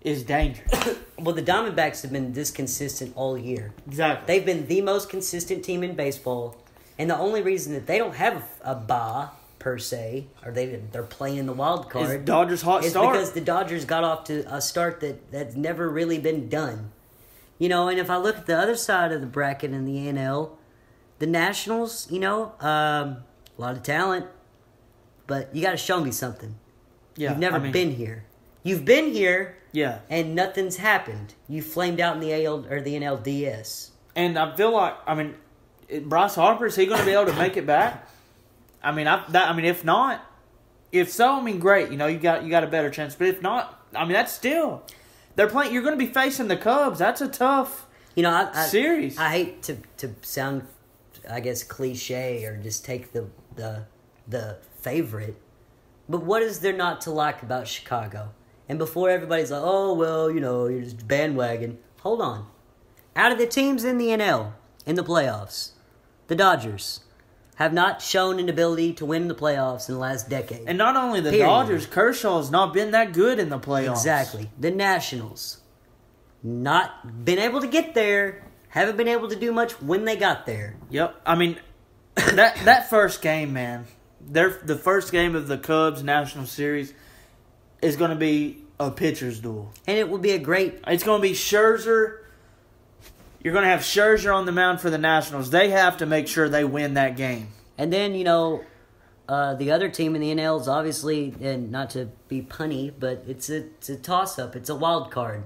is dangerous. Well, the Diamondbacks have been this consistent all year. Exactly. They've been the most consistent team in baseball. And the only reason that they don't have a bye, per se, or they're playing the wild card, is Dodgers' hot start. Because the Dodgers got off to a start that's never really been done. And if I look at the other side of the bracket in the NL, the Nationals, a lot of talent, but you got to show me something. Yeah, You've never been here. You've been here, yeah, and nothing's happened. You flamed out in the AL or the NLDS. And I feel like, Bryce Harper, is he going to be able to make it back? If not, if so, great. You got a better chance. But if not, that's still, they're playing. You're going to be facing the Cubs. That's a tough series. I hate to sound, I guess, cliche or just take the favorite. But what is there not to like about Chicago? And before everybody's like, oh, well, you're just bandwagon. Hold on. Out of the teams in the NL, in the playoffs, the Dodgers have not shown an ability to win the playoffs in the last decade. And not only the Dodgers, Kershaw has not been that good in the playoffs. Exactly. The Nationals, not been able to get there, haven't been able to do much when they got there. Yep. That first game, man, the first game of the Cubs National Series is going to be a pitcher's duel. And it will be It's going to be Scherzer. You're going to have Scherzer on the mound for the Nationals. They have to make sure they win that game. And then, the other team in the NL is obviously, and not to be punny, but it's a toss-up. It's a wild card.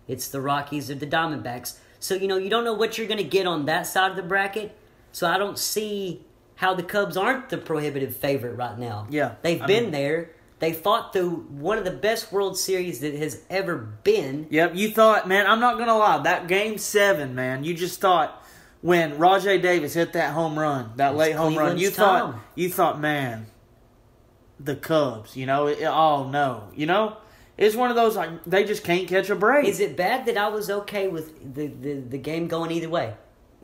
It's the Rockies or the Diamondbacks. So, you don't know what you're going to get on that side of the bracket. So I don't see how the Cubs aren't the prohibitive favorite right now. Yeah. They've been there. They fought through one of the best World Series that has ever been. Yep, you thought, man, I'm not going to lie, that Game 7, man, you just thought when Rajay Davis hit that home run, that late home run, you thought, man, the Cubs, oh no, it's one of those, they just can't catch a break. Is it bad that I was okay with the game going either way?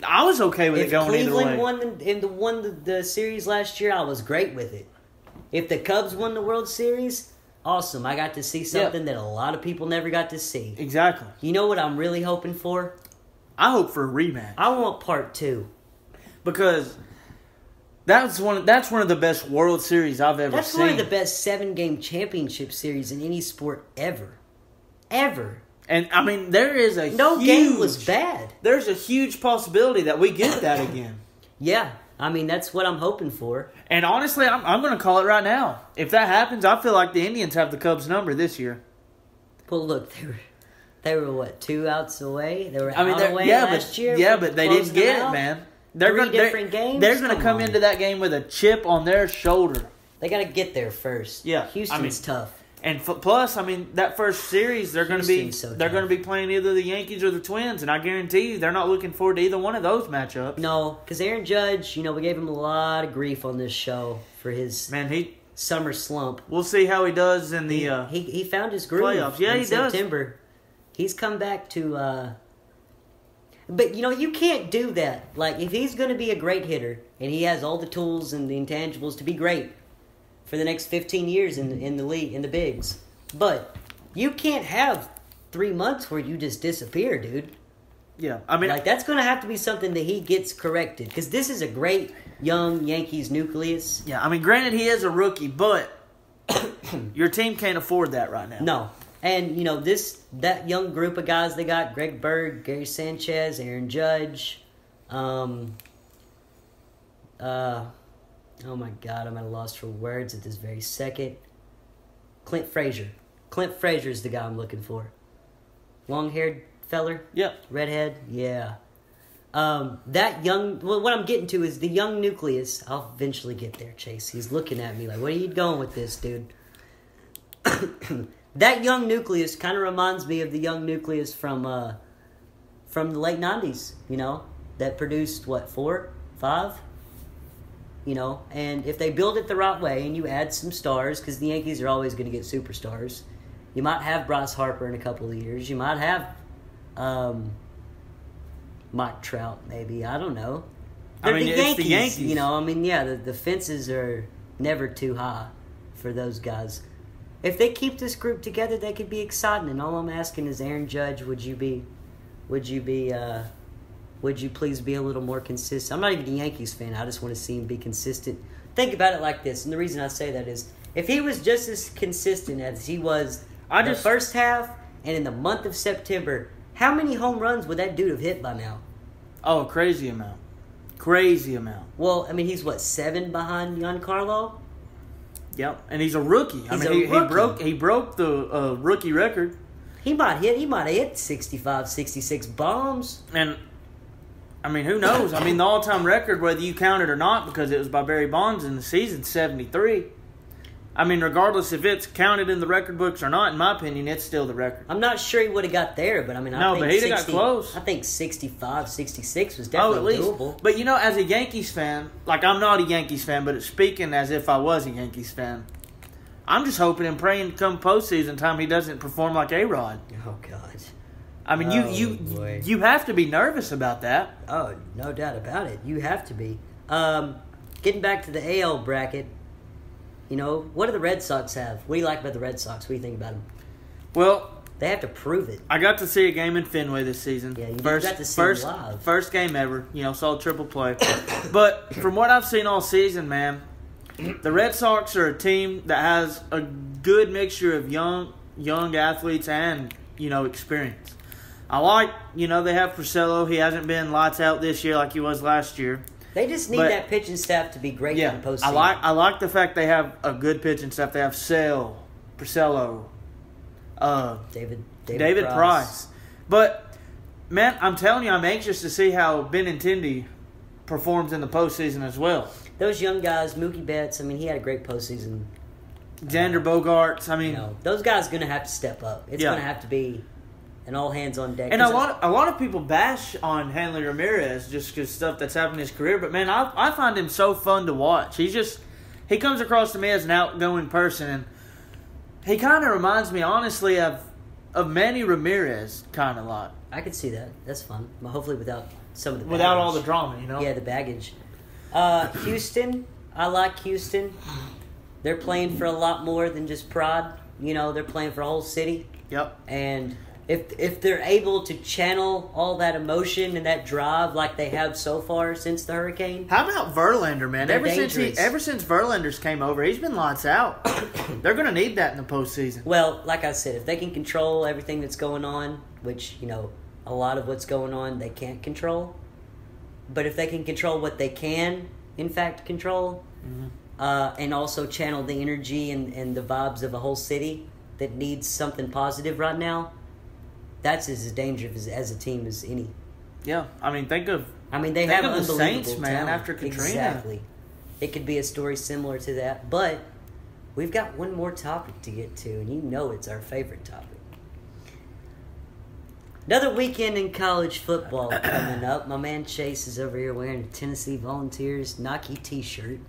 I was okay with it going either way. If Cleveland won the series last year, I was great with it. If the Cubs won the World Series, awesome. I got to see something that a lot of people never got to see. Exactly. You know what I'm really hoping for? I hope for a rematch. I want part 2. Because that's one of the best World Series I've ever seen. That's one of the best 7-game championship series in any sport ever. Ever. And, there is no game was bad. There's a huge possibility that we get that again. Yeah. That's what I'm hoping for. And honestly, I'm going to call it right now. If that happens, I feel like the Indians have the Cubs' number this year. Well, look, they were what, 2 outs away? They were I mean, out away last year. Yeah, but they didn't get it, man. They're Three different games. They're going to come into that game with a chip on their shoulder. They got to get there first. Yeah, Houston's tough. And plus, I mean, that first series they're going to be playing either the Yankees or the Twins, and I guarantee you they're not looking forward to either one of those matchups. No, because Aaron Judge, we gave him a lot of grief on this show for his summer slump. We'll see how he does in the he found his groove playoffs. Yeah, in he September. Does. He's come back to. But you can't do that. Like, if he's going to be a great hitter and he has all the tools and the intangibles to be great for the next 15 years in the league, in the bigs. But you can't have 3 months where you just disappear, dude. Yeah, I mean, that's going to have to be something that he gets corrected, because this is a great young Yankees nucleus. Yeah, I mean, granted he is a rookie, but your team can't afford that right now. No, and that young group of guys they got: Greg Bird, Gary Sanchez, Aaron Judge. Oh my God, I'm at a loss for words at this very second. Clint Frazier. Clint Frazier is the guy I'm looking for. Long-haired feller? Yep. Redhead? Yeah. That young... Well, what I'm getting to is the young nucleus. I'll eventually get there, Chase. He's looking at me like, where are you going with this, dude? That young nucleus kind of reminds me of the young nucleus from the late 90s, that produced, 4, 5? And if they build it the right way and you add some stars, because the Yankees are always going to get superstars, you might have Bryce Harper in a couple of years. You might have Mike Trout, maybe. I don't know. It's the Yankees. The fences are never too high for those guys. If they keep this group together, they could be exciting. And all I'm asking is, Aaron Judge, would you please be a little more consistent? I'm not even a Yankees fan. I just want to see him be consistent. Think about it like this, and the reason I say that is, if he was just as consistent as he was the first half and in the month of September, how many home runs would that dude have hit by now? Oh, a crazy amount. Crazy amount. Well, he's 7 behind Giancarlo? Yep, and he's a rookie. He broke the rookie record. He might have hit 65, 66 bombs. And who knows? The all-time record, whether you count it or not, because it was by Barry Bonds in the season, 73. Regardless if it's counted in the record books or not, in my opinion, it's still the record. I'm not sure he would have got there, but but he'd have got close. I think 65, 66 was definitely doable. But as a Yankees fan, I'm not a Yankees fan, but speaking as if I was a Yankees fan, I'm just hoping and praying come postseason time he doesn't perform like A-Rod. Oh, God. You have to be nervous about that. Oh, no doubt about it. You have to be. Getting back to the AL bracket, what do the Red Sox have? What do you like about the Red Sox? What do you think about them? Well, they have to prove it. I got to see a game in Fenway this season. Yeah, you got to see it live. First game ever. Saw a triple play. But from what I've seen all season, man, the Red Sox are a team that has a good mixture of young athletes and, experience. I like, they have Porcello. He hasn't been lights out this year like he was last year. They just need that pitching staff to be great in the postseason. I like the fact they have a good pitching staff. They have Sale, Porcello, David Price. But, man, I'm telling you, I'm anxious to see how Benintendi performs in the postseason as well. Those young guys, Mookie Betts, he had a great postseason. Xander Bogaerts, those guys are going to have to step up. It's going to have to be an all-hands-on-deck. And a lot of people bash on Hanley Ramirez just because stuff that's happened in his career. But, man, I find him so fun to watch. He comes across to me as an outgoing person. And he kind of reminds me, honestly, of Manny Ramirez kind of lot. I could see that. That's fun. Hopefully without some of the baggage. Without all the drama, Yeah, the baggage. Houston, I like Houston. They're playing for a lot more than just pride. They're playing for a whole city. Yep. And if they're able to channel all that emotion and that drive like they have so far since the hurricane. How about Verlander, man? Ever since Verlander's came over, he's been lights out. They're going to need that in the postseason. Well, like I said, if they can control everything that's going on, which, a lot of what's going on they can't control. But if they can control what they can, in fact, control, and also channel the energy and the vibes of a whole city, that needs something positive right now, that's as dangerous as a team as any. Yeah, I mean, think of they have the unbelievable Saints, man, talent. after Katrina. Exactly. It could be a story similar to that, but we've got one more topic to get to, and you know it's our favorite topic. Another weekend in college football coming up. My man Chase is over here wearing a Tennessee Volunteers Nike t-shirt.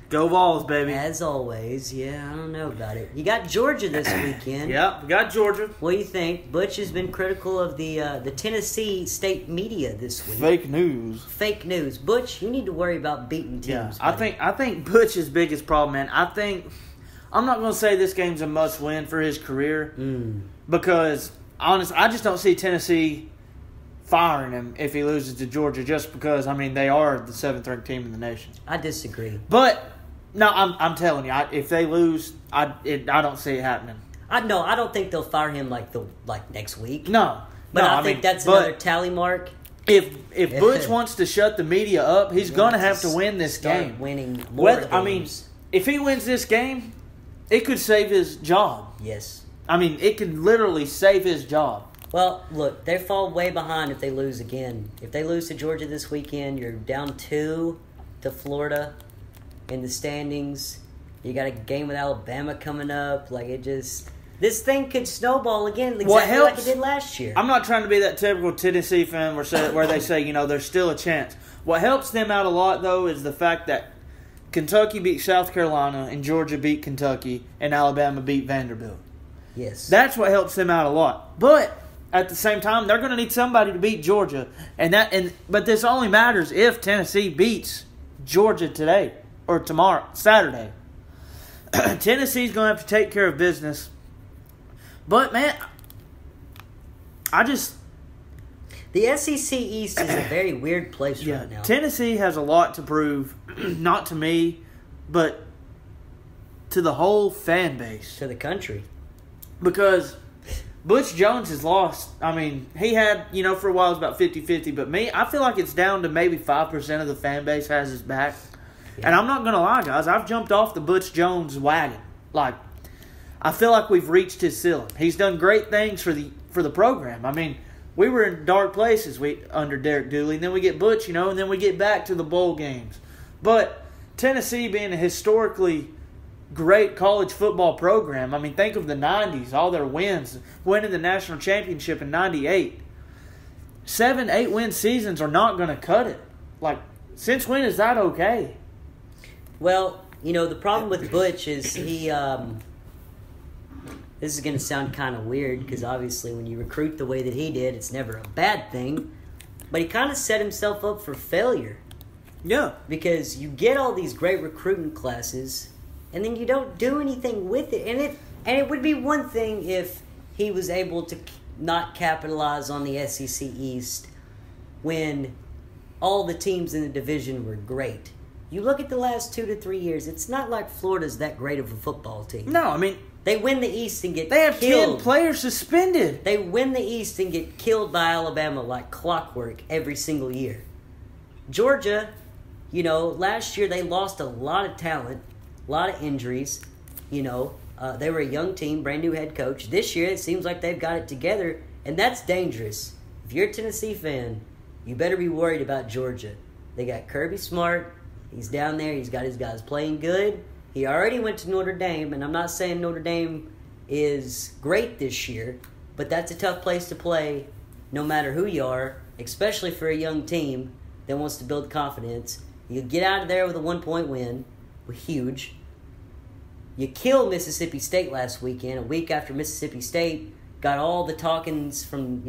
Go Vols, baby. As always, yeah, I don't know about it. You got Georgia this weekend. Yep, we got Georgia. What do you think? Butch has been critical of the Tennessee state media this week. Fake news. Fake news. Butch, you need to worry about beating teams. Yeah, buddy. I think Butch's biggest problem, man. I'm not going to say this game's a must-win for his career because, honestly, I just don't see Tennessee firing him if he loses to Georgia just because, they are the 7th-ranked team in the nation. I disagree. But, no, I'm telling you, if they lose, I don't see it happening. I don't think they'll fire him like next week. No. But I think that's another tally mark. If Butch wants to shut the media up, he's going to have to win this game. Winning more games. If he wins this game, it could save his job. Yes. It can literally save his job. Well, look, they fall way behind if they lose again. If they lose to Georgia this weekend, you're down 2 to Florida in the standings. You got a game with Alabama coming up. This thing could snowball again exactly like it did last year. I'm not trying to be that typical Tennessee fan where they say, there's still a chance. What helps them out a lot, though, is the fact that Kentucky beat South Carolina and Georgia beat Kentucky and Alabama beat Vanderbilt. Yes. That's what helps them out a lot. But at the same time, they're going to need somebody to beat Georgia. But this only matters if Tennessee beats Georgia today or tomorrow, Saturday. Tennessee's going to have to take care of business. But, man, the SEC East is a very weird place right now. Tennessee has a lot to prove, not to me, but to the whole fan base. To the country. Because Butch Jones has lost. He had, for a while it was about 50-50, but I feel like it's down to maybe 5% of the fan base has his back. Yeah. And I'm not going to lie, guys, I've jumped off the Butch Jones wagon. I feel like we've reached his ceiling. He's done great things for the program. We were in dark places under Derek Dooley, and then we get Butch, and then we get back to the bowl games. But Tennessee being a historically great college football program, think of the 90s, all their wins, winning the national championship in 98. 7-8 win seasons are not going to cut it. Since when is that okay? Well, the problem with Butch is he this is going to sound kind of weird because obviously when you recruit the way that he did, it's never a bad thing. But he kind of set himself up for failure. Yeah. Because you get all these great recruiting classes and then you don't do anything with it. And it would be one thing if he was able to not capitalize on the SEC East when all the teams in the division were great. You look at the last 2 to 3 years, it's not like Florida's that great of a football team. No, they win the East and get killed. They have 10 players suspended. They win the East and get killed by Alabama like clockwork every single year. Georgia, last year they lost a lot of talent, a lot of injuries. They were a young team, brand new head coach. This year it seems like they've got it together, and that's dangerous. If you're a Tennessee fan, you better be worried about Georgia. They got Kirby Smart. He's down there. He's got his guys playing good. He already went to Notre Dame, and I'm not saying Notre Dame is great this year, but that's a tough place to play no matter who you are, especially for a young team that wants to build confidence. You get out of there with a 1-point win, huge. You killed Mississippi State last weekend, a week after Mississippi State got all the talkings from,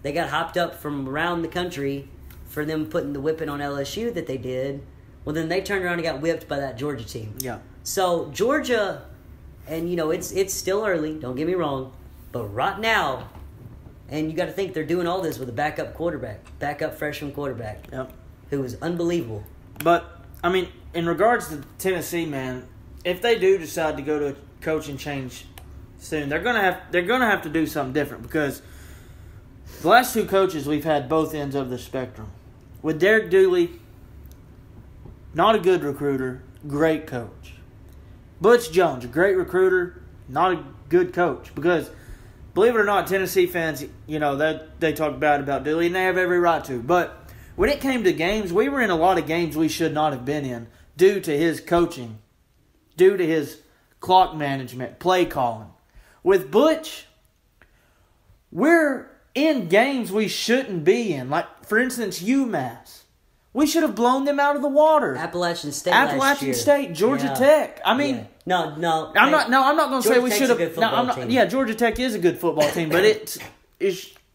they got hopped up from around the country for them putting the whipping on LSU that they did. Well, then they turned around and got whipped by that Georgia team. Yeah. So, Georgia, and, it's still early, don't get me wrong, but right now, and you got to think they're doing all this with a backup freshman quarterback, yep, who is unbelievable. But, in regards to Tennessee, man, if they do decide to go to a coaching change soon, they're gonna have to do something different because the last 2 coaches we've had both ends of the spectrum. With Derek Dooley, not a good recruiter, great coach. Butch Jones, a great recruiter, not a good coach. Because, believe it or not, Tennessee fans, they talk bad about Dooley, and they have every right to. But when it came to games, we were in a lot of games we should not have been in due to his coaching, due to his clock management, play calling. With Butch, we're in games we shouldn't be in. Like, for instance, UMass. We should have blown them out of the water. Appalachian State last year. State, Georgia Tech. I mean, no. I'm not going to say we should have. Team. Yeah, Georgia Tech is a good football team, but it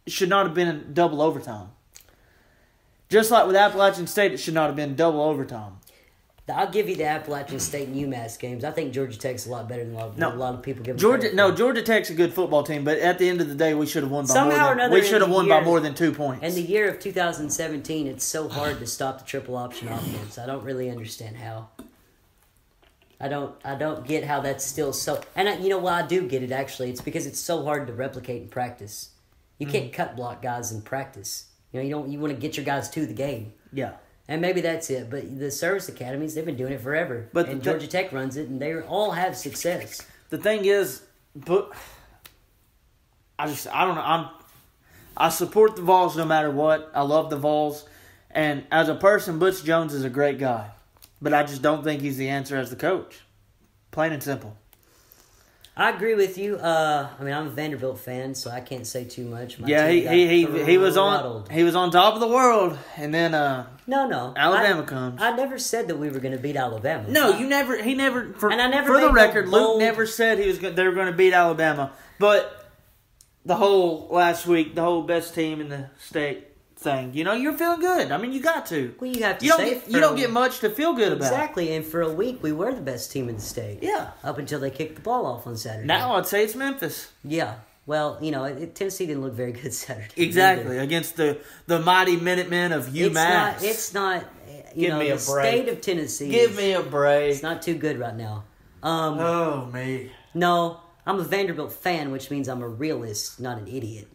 should not have been in double overtime. Just like with Appalachian State, it should not have been double overtime. I'll give you the Appalachian State and UMass games. I think Georgia Tech's a lot better than a lot of people give them credit for. Georgia Tech's a good football team, but at the end of the day, we should have won by more than 2 points. In the year of 2017, it's so hard to stop the triple option offense. I don't really understand how. I don't get how that's still so. And you know why I do get it, actually? It's because it's so hard to replicate in practice. You can't cut block guys in practice. You want to get your guys to the game. Yeah. And maybe that's it. But the service academies, they've been doing it forever. And Georgia Tech runs it, and they all have success. The thing is, I don't know. I support the Vols no matter what. I love the Vols. And as a person, Butch Jones is a great guy. But I just don't think he's the answer as the coach. Plain and simple. I agree with you. I'm a Vanderbilt fan, so I can't say too much. He was on top of the world, and then no, Alabama comes. I never said that we were going to beat Alabama. No, you never. He never. For the record, Luke Luke never said they were going to beat Alabama. But the whole last week, the whole best team in the state thing, you're feeling good. I mean, you got to. Well, you have to. You don't get much to feel good about. Exactly, and for a week, we were the best team in the state. Yeah. Up until they kicked the ball off on Saturday. Now I'd say it's Memphis. Yeah. Well, Tennessee didn't look very good Saturday. Exactly. Against the mighty Minutemen of UMass. It's not Give me a break. The state of Tennessee. Give me a break. It's not too good right now. Me. No, I'm a Vanderbilt fan, which means I'm a realist, not an idiot.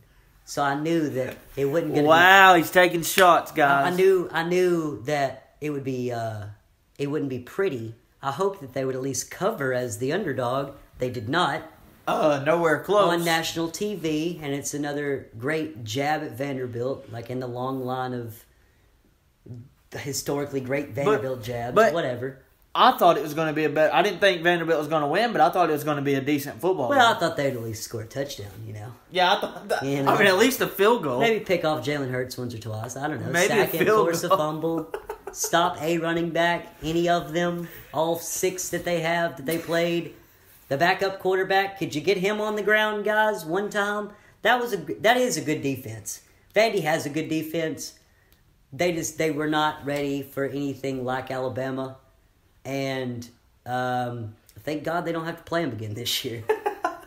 So I knew that it wasn't going to Wow, he's taking shots, guys. I knew that it would be it wouldn't be pretty. I hoped that they would at least cover as the underdog. They did not. Nowhere close. On national TV, and it's another great jab at Vanderbilt, like in the long line of historically great Vanderbilt jabs, whatever. I thought it was going to be I didn't think Vanderbilt was going to win, but I thought it was going to be a decent football game. Well, I thought they'd at least score a touchdown, Yeah, I thought at least a field goal. Maybe pick off Jalen Hurts once or twice. I don't know. Maybe sack a him, field force goal. a fumble, stop a running back, any of them, all 6 that they have that they played. The backup quarterback, could you get him on the ground, guys, one time? That is a good defense. Vandy has a good defense. They were not ready for anything like Alabama, and thank God they don't have to play them again this year.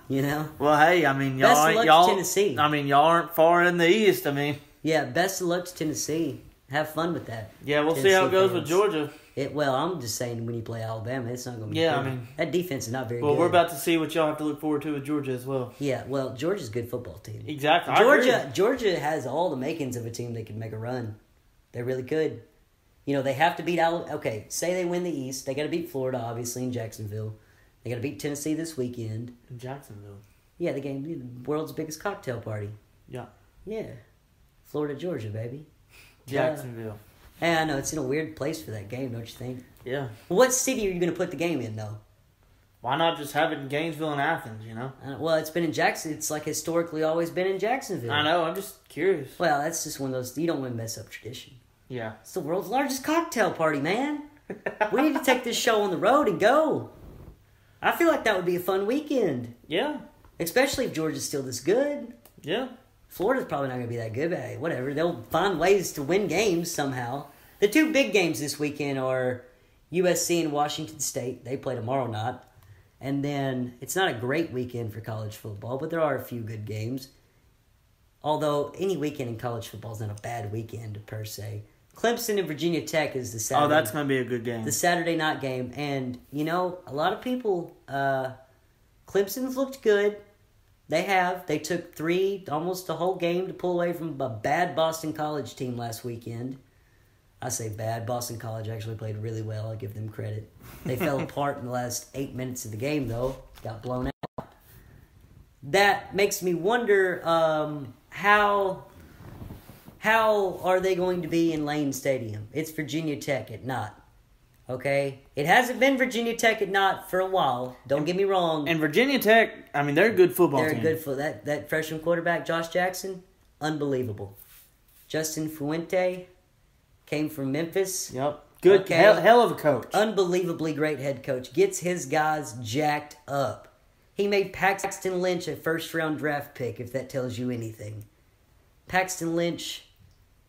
Well, hey, I mean, best of luck to Tennessee. I mean, y'all aren't far in the East. I mean, yeah, best of luck to Tennessee. Have fun with that. Yeah, we'll see how it goes with Georgia. I'm just saying when you play Alabama, it's not going to be good. I mean, that defense is not very good. Well, we're about to see what y'all have to look forward to with Georgia as well. Yeah, well, Georgia's a good football team. Exactly. Georgia has all the makings of a team that can make a run. They really could. They have to beat Alabama. Okay, say they win the East. They got to beat Florida, obviously, in Jacksonville. They got to beat Tennessee this weekend. In Jacksonville? Yeah, the world's biggest cocktail party. Yeah. Yeah. Florida, Georgia, baby. Jacksonville. Hey, I know, it's in a weird place for that game, don't you think? Yeah. What city are you going to put the game in, though? Why not just have it in Gainesville and Athens, Well, it's been in Jackson. It's like historically always been in Jacksonville. I know, I'm just curious. Well, that's just one of those, you don't want to mess up tradition. Yeah. It's the world's largest cocktail party, man. We need to take this show on the road and go. I feel like that would be a fun weekend. Yeah. Especially if Georgia's still this good. Yeah. Florida's probably not going to be that good, but hey, whatever. They'll find ways to win games somehow. The 2 big games this weekend are USC and Washington State. They play tomorrow night. And then it's not a great weekend for college football, but there are a few good games. Although any weekend in college football is not a bad weekend per se. Clemson and Virginia Tech is the Saturday. Oh, that's going to be a good game. The Saturday night game. And, a lot of people, Clemson's looked good. They have. They took 3, almost the whole game to pull away from a bad Boston College team last weekend. I say bad. Boston College actually played really well. I give them credit. They fell apart in the last 8 minutes of the game, though. Got blown out. that makes me wonder how are they going to be in Lane Stadium? It's Virginia Tech at Knott. Okay? It hasn't been Virginia Tech at Knott for a while. Don't get me wrong. And Virginia Tech, I mean, they're a good football team. They're good that freshman quarterback, Josh Jackson, unbelievable. Justin Fuente came from Memphis. Yep. Good. Okay. Hell of a coach. Unbelievably great head coach. Gets his guys jacked up. He made Paxton Lynch a first-round draft pick, if that tells you anything. Paxton Lynch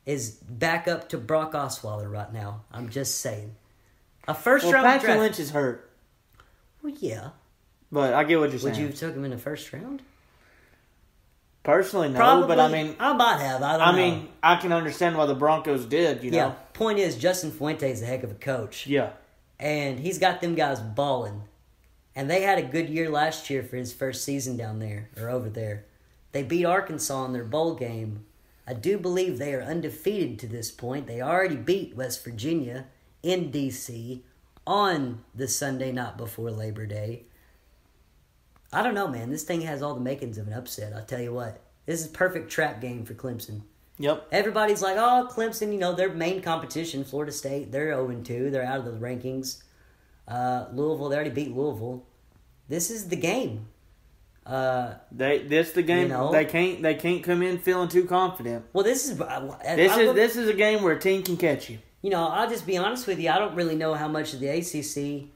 is back up to Brock Osweiler right now. I'm just saying. A first-round draft... Paxton Lynch is hurt. Well, yeah. But I get what you're saying. Would you have took him in the first round? Personally, no. Probably, but I mean... I might have. I don't know. I mean, I can understand why the Broncos did, you know. Yeah, point is, Justin Fuente is a heck of a coach. Yeah. And he's got them guys balling. And they had a good year last year for his first season down there, or over there. They beat Arkansas in their bowl game. I do believe they are undefeated to this point. They already beat West Virginia in D.C. on the Sunday night before Labor Day. I don't know, man. This thing has all the makings of an upset, I'll tell you what. This is a perfect trap game for Clemson. Yep. Everybody's like, oh, Clemson, you know, their main competition, Florida State, they're 0-2. They're out of the rankings. Louisville, they already beat Louisville. This is the game. This the game. You know, they can't come in feeling too confident. Well, this is a game where a team can catch you. You know, I'll just be honest with you. I don't really know how much of the ACC,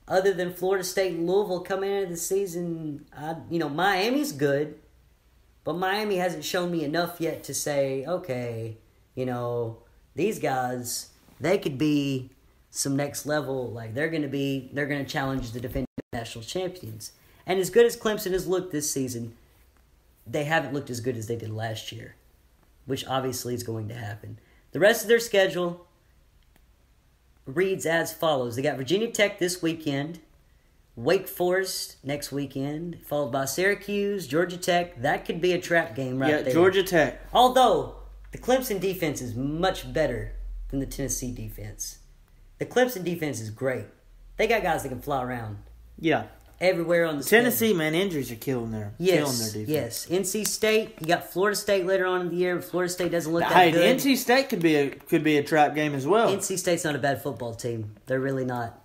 other than Florida State and Louisville, coming into the season. Miami's good, but Miami hasn't shown me enough yet to say, okay, you know, these guys, they could be some next level. Like they're going to challenge the defending national champions. And as good as Clemson has looked this season, they haven't looked as good as they did last year, which obviously is going to happen. The rest of their schedule reads as follows. They got Virginia Tech this weekend, Wake Forest next weekend, followed by Syracuse, Georgia Tech. That could be a trap game right there. Yeah, Georgia Tech. Although, the Clemson defense is much better than the Tennessee defense. The Clemson defense is great. They got guys that can fly around. Yeah. Everywhere on the Tennessee, man, injuries are killing their defense. Yes. NC State, you got Florida State later on in the year. Florida State doesn't look that good. NC State could be a trap game as well. NC State's not a bad football team. They're really not.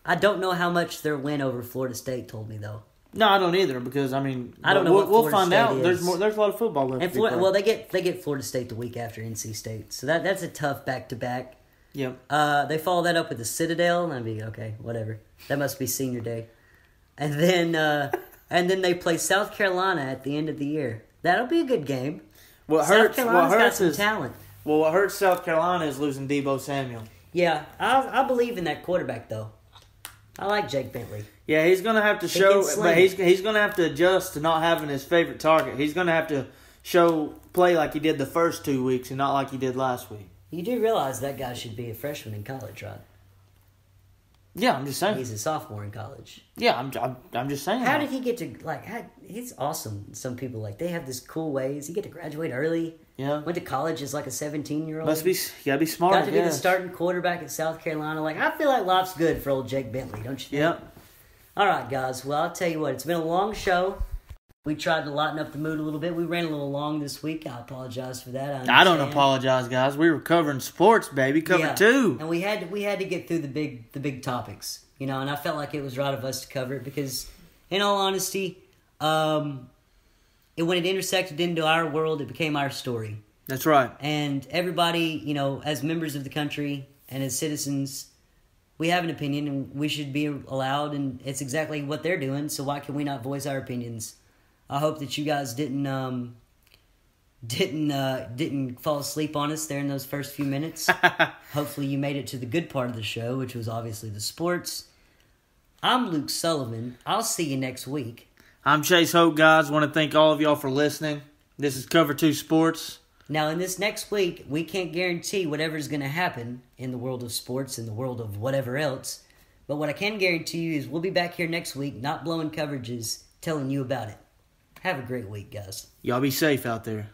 I don't know how much their win over Florida State told me though. No, I don't either because I mean I don't know. We'll find out. Is. There's a lot of football left. And they get Florida State the week after NC State, so that's a tough back to back. Yep. They follow that up with the Citadel. I'd be okay, whatever. That must be senior day. And then they play South Carolina at the end of the year. That'll be a good game. South Carolina's got some talent. Well, what hurts South Carolina is losing Deebo Samuel. Yeah, I believe in that quarterback though. I like Jake Bentley. Yeah, he's gonna have to show, but he's gonna have to adjust to not having his favorite target. He's gonna have to play like he did the first 2 weeks and not like he did last week. You do realize that guy should be a freshman in college, right? Yeah, I'm just saying. He's a sophomore in college. Yeah, I'm just saying. How did he get to, he's awesome. Some people, they have this cool ways. He get to graduate early. Yeah. Went to college as, a 17-year-old. You gotta be smart, Got to be the starting quarterback at South Carolina. I feel like life's good for old Jake Bentley, don't you think? Yeah. All right, guys. Well, I'll tell you what. It's been a long show. We tried to lighten up the mood a little bit. We ran a little long this week. I apologize for that. I don't apologize, guys. We were covering sports, baby. Covered two. And we had to get through the big topics. And I felt like it was right of us to cover it because, in all honesty, when it intersected into our world, it became our story. That's right. And everybody, as members of the country and as citizens, we have an opinion and we should be allowed, and it's exactly what they're doing, so why can we not voice our opinions? I hope that you guys didn't fall asleep on us there in those first few minutes. Hopefully you made it to the good part of the show, which was obviously the sports. I'm Luke Sullivan. I'll see you next week. I'm Chase Hope, guys. Want to thank all of y'all for listening. This is Cover 2 Sports. Now, in this next week, we can't guarantee whatever's going to happen in the world of sports, in the world of whatever else. But what I can guarantee you is we'll be back here next week, not blowing coverages, telling you about it. Have a great week, guys. Y'all be safe out there.